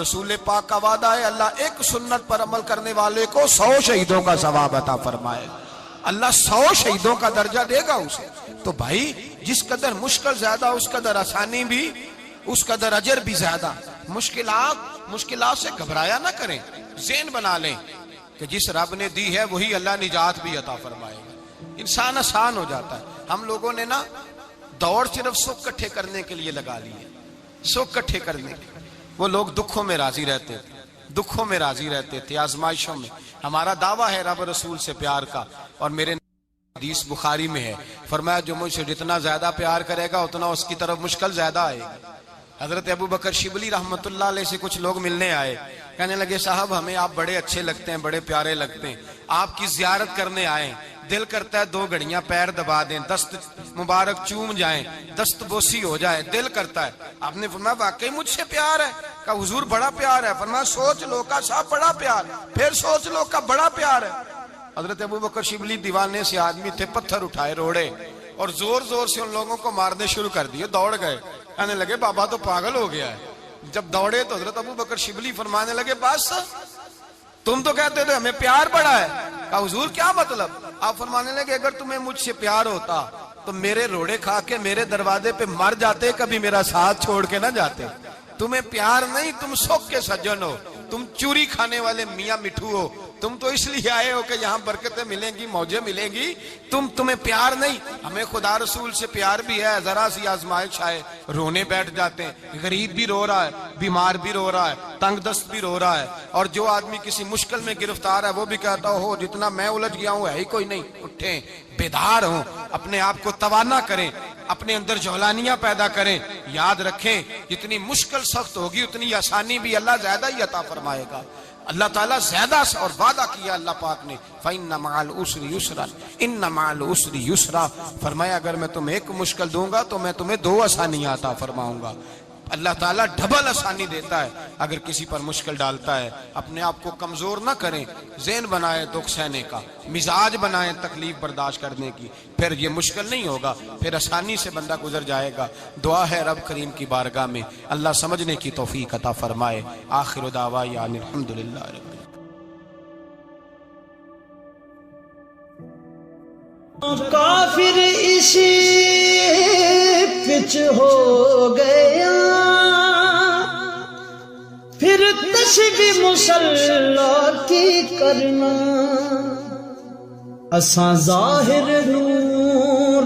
رسول پاک کا وعدہ ہے اللہ ایک سنت پر عمل کرنے والے کو 100 شہیدوں کا ثواب عطا فرمائے، اللہ 100 شہیدوں کا درجہ دے گا اسے۔ تو بھائی جس قدر مشکل زیادہ اس قدر آسانی بھی، اس قدر اجر بھی زیادہ۔ مشکلات سے گھبرایا نہ کریں، ذہن بنا لیں کہ جس رب نے دی ہے وہی اللہ نجات بھی عطا فرمائے گا، انسان آسان ہو جاتا ہے۔ ہم لوگوں نے نا دوڑ صرف سکھ کٹھے کرنے کے لیے لگا لی ہے، سکھ کٹھے کرنے کے لیے۔ وہ لوگ دکھوں میں راضی رہتے تھے، آزمائشوں میں۔ ہمارا دعویٰ ہے رب رسول سے پیار کا، اور میرے حدیث بخاری میں ہے فرمایا جو مجھ سے جتنا زیادہ پیار کرے گا اتنا اس کی طرف مشکل زیادہ آئے گی۔ حضرت ابو بکر شبلی رحمت اللہ علیہ سے کچھ لوگ ملنے آئے، کہنے لگے صاحب ہمیں آپ بڑے اچھے لگتے ہیں، بڑے پیارے لگتے ہیں، آپ کی زیارت کرنے آئے، دل کرتا ہے 2 گھڑیاں پیر دبا دیں، دست مبارک چوم جائیں، دست بوسی ہو جائے، دل کرتا ہے۔ آپ نے فرمایا واقعی مجھ سے پیار ہے؟ کہا حضور بڑا پیار ہے۔ فرمایا سوچ لو کا صاحب بڑا پیار، پھر سوچ لو کا بڑا پیار ہے۔ حضرت ابو بکر شبلی دیوانے سے آدمی تھے، پتھر اٹھائے روڑے اور زور زور سے ان لوگوں کو مارنے شروع کر دیے، دوڑ گئے، کہنے لگے بابا تو پاگل ہو گیا ہے۔ جب دوڑے تو حضرت ابو بکر شبلی فرمانے لگے بس تم تو کہتے تھے ہمیں پیار بڑا ہے۔ کہا حضور کیا مطلب؟ آپ فرمانے لگے اگر تمہیں مجھ سے پیار ہوتا تو میرے روڑے کھا کے میرے دروازے پہ مر جاتے، کبھی میرا ساتھ چھوڑ کے نہ جاتے۔ تمہیں پیار نہیں، تم سکھ کے سجن ہو، تم چوری کھانے والے میاں مٹھو ہو، تم تو اس لیے آئے ہو کہ یہاں برکتیں ملیں گی، موجیں ملیں گی، تمہیں پیار نہیں۔ ہمیں خدا رسول سے پیار بھی ہے، ذرا سی آزمائش آئے رونے بیٹھ جاتے ہیں، غریب بھی رو رہا ہے، بیمار بھی رو رہا ہے، تنگ دست بھی رو رہا ہے، اور جو آدمی کسی مشکل میں گرفتار ہے وہ بھی کہتا ہو جتنا میں الجھ گیا ہوں ہے ہی کوئی نہیں۔ اٹھیں، بیدار ہوں، اپنے آپ کو توانا کریں، اپنے اندر جولانیاں پیدا کریں. یاد رکھیں جتنی مشکل سخت ہوگی اتنی آسانی بھی اللہ زیادہ ہی عطا فرمائے گا. اللہ تعالیٰ زیادہ اور وعدہ کیا اللہ پاک نے فَإِنَّ مَعَ الْعُسْرِ يُسْرًا إِنَّ مَعَ الْعُسْرِ يُسْرًا. فرمایا اگر میں تمہیں ایک مشکل دوں گا تو میں تمہیں 2 آسانیاں عطا فرماؤں گا. اللہ تعالیٰ ڈبل آسانی دیتا ہے اگر کسی پر مشکل ڈالتا ہے. اپنے آپ کو کمزور نہ کریں, ذہن بنائیں دکھ سہنے کا, مزاج بنائیں تکلیف برداشت کرنے کی, پھر یہ مشکل نہیں ہوگا, پھر آسانی سے بندہ گزر جائے گا. دعا ہے رب کریم کی بارگاہ میں اللہ سمجھنے کی توفیق عطا فرمائے. آخر دعوانا ان الحمدللہ رب العالمین. کافر اسی پچ ہو گیا پھر تشبیہ مسلح کی کرنا. اساں ظاہر نو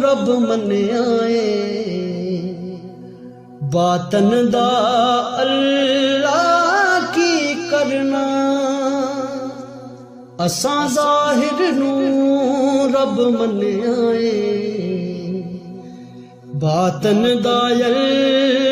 رب منیائے باطن دا اللہ کی کرنا. اساں ظاہر نو رب منیائے باطن دا اللہ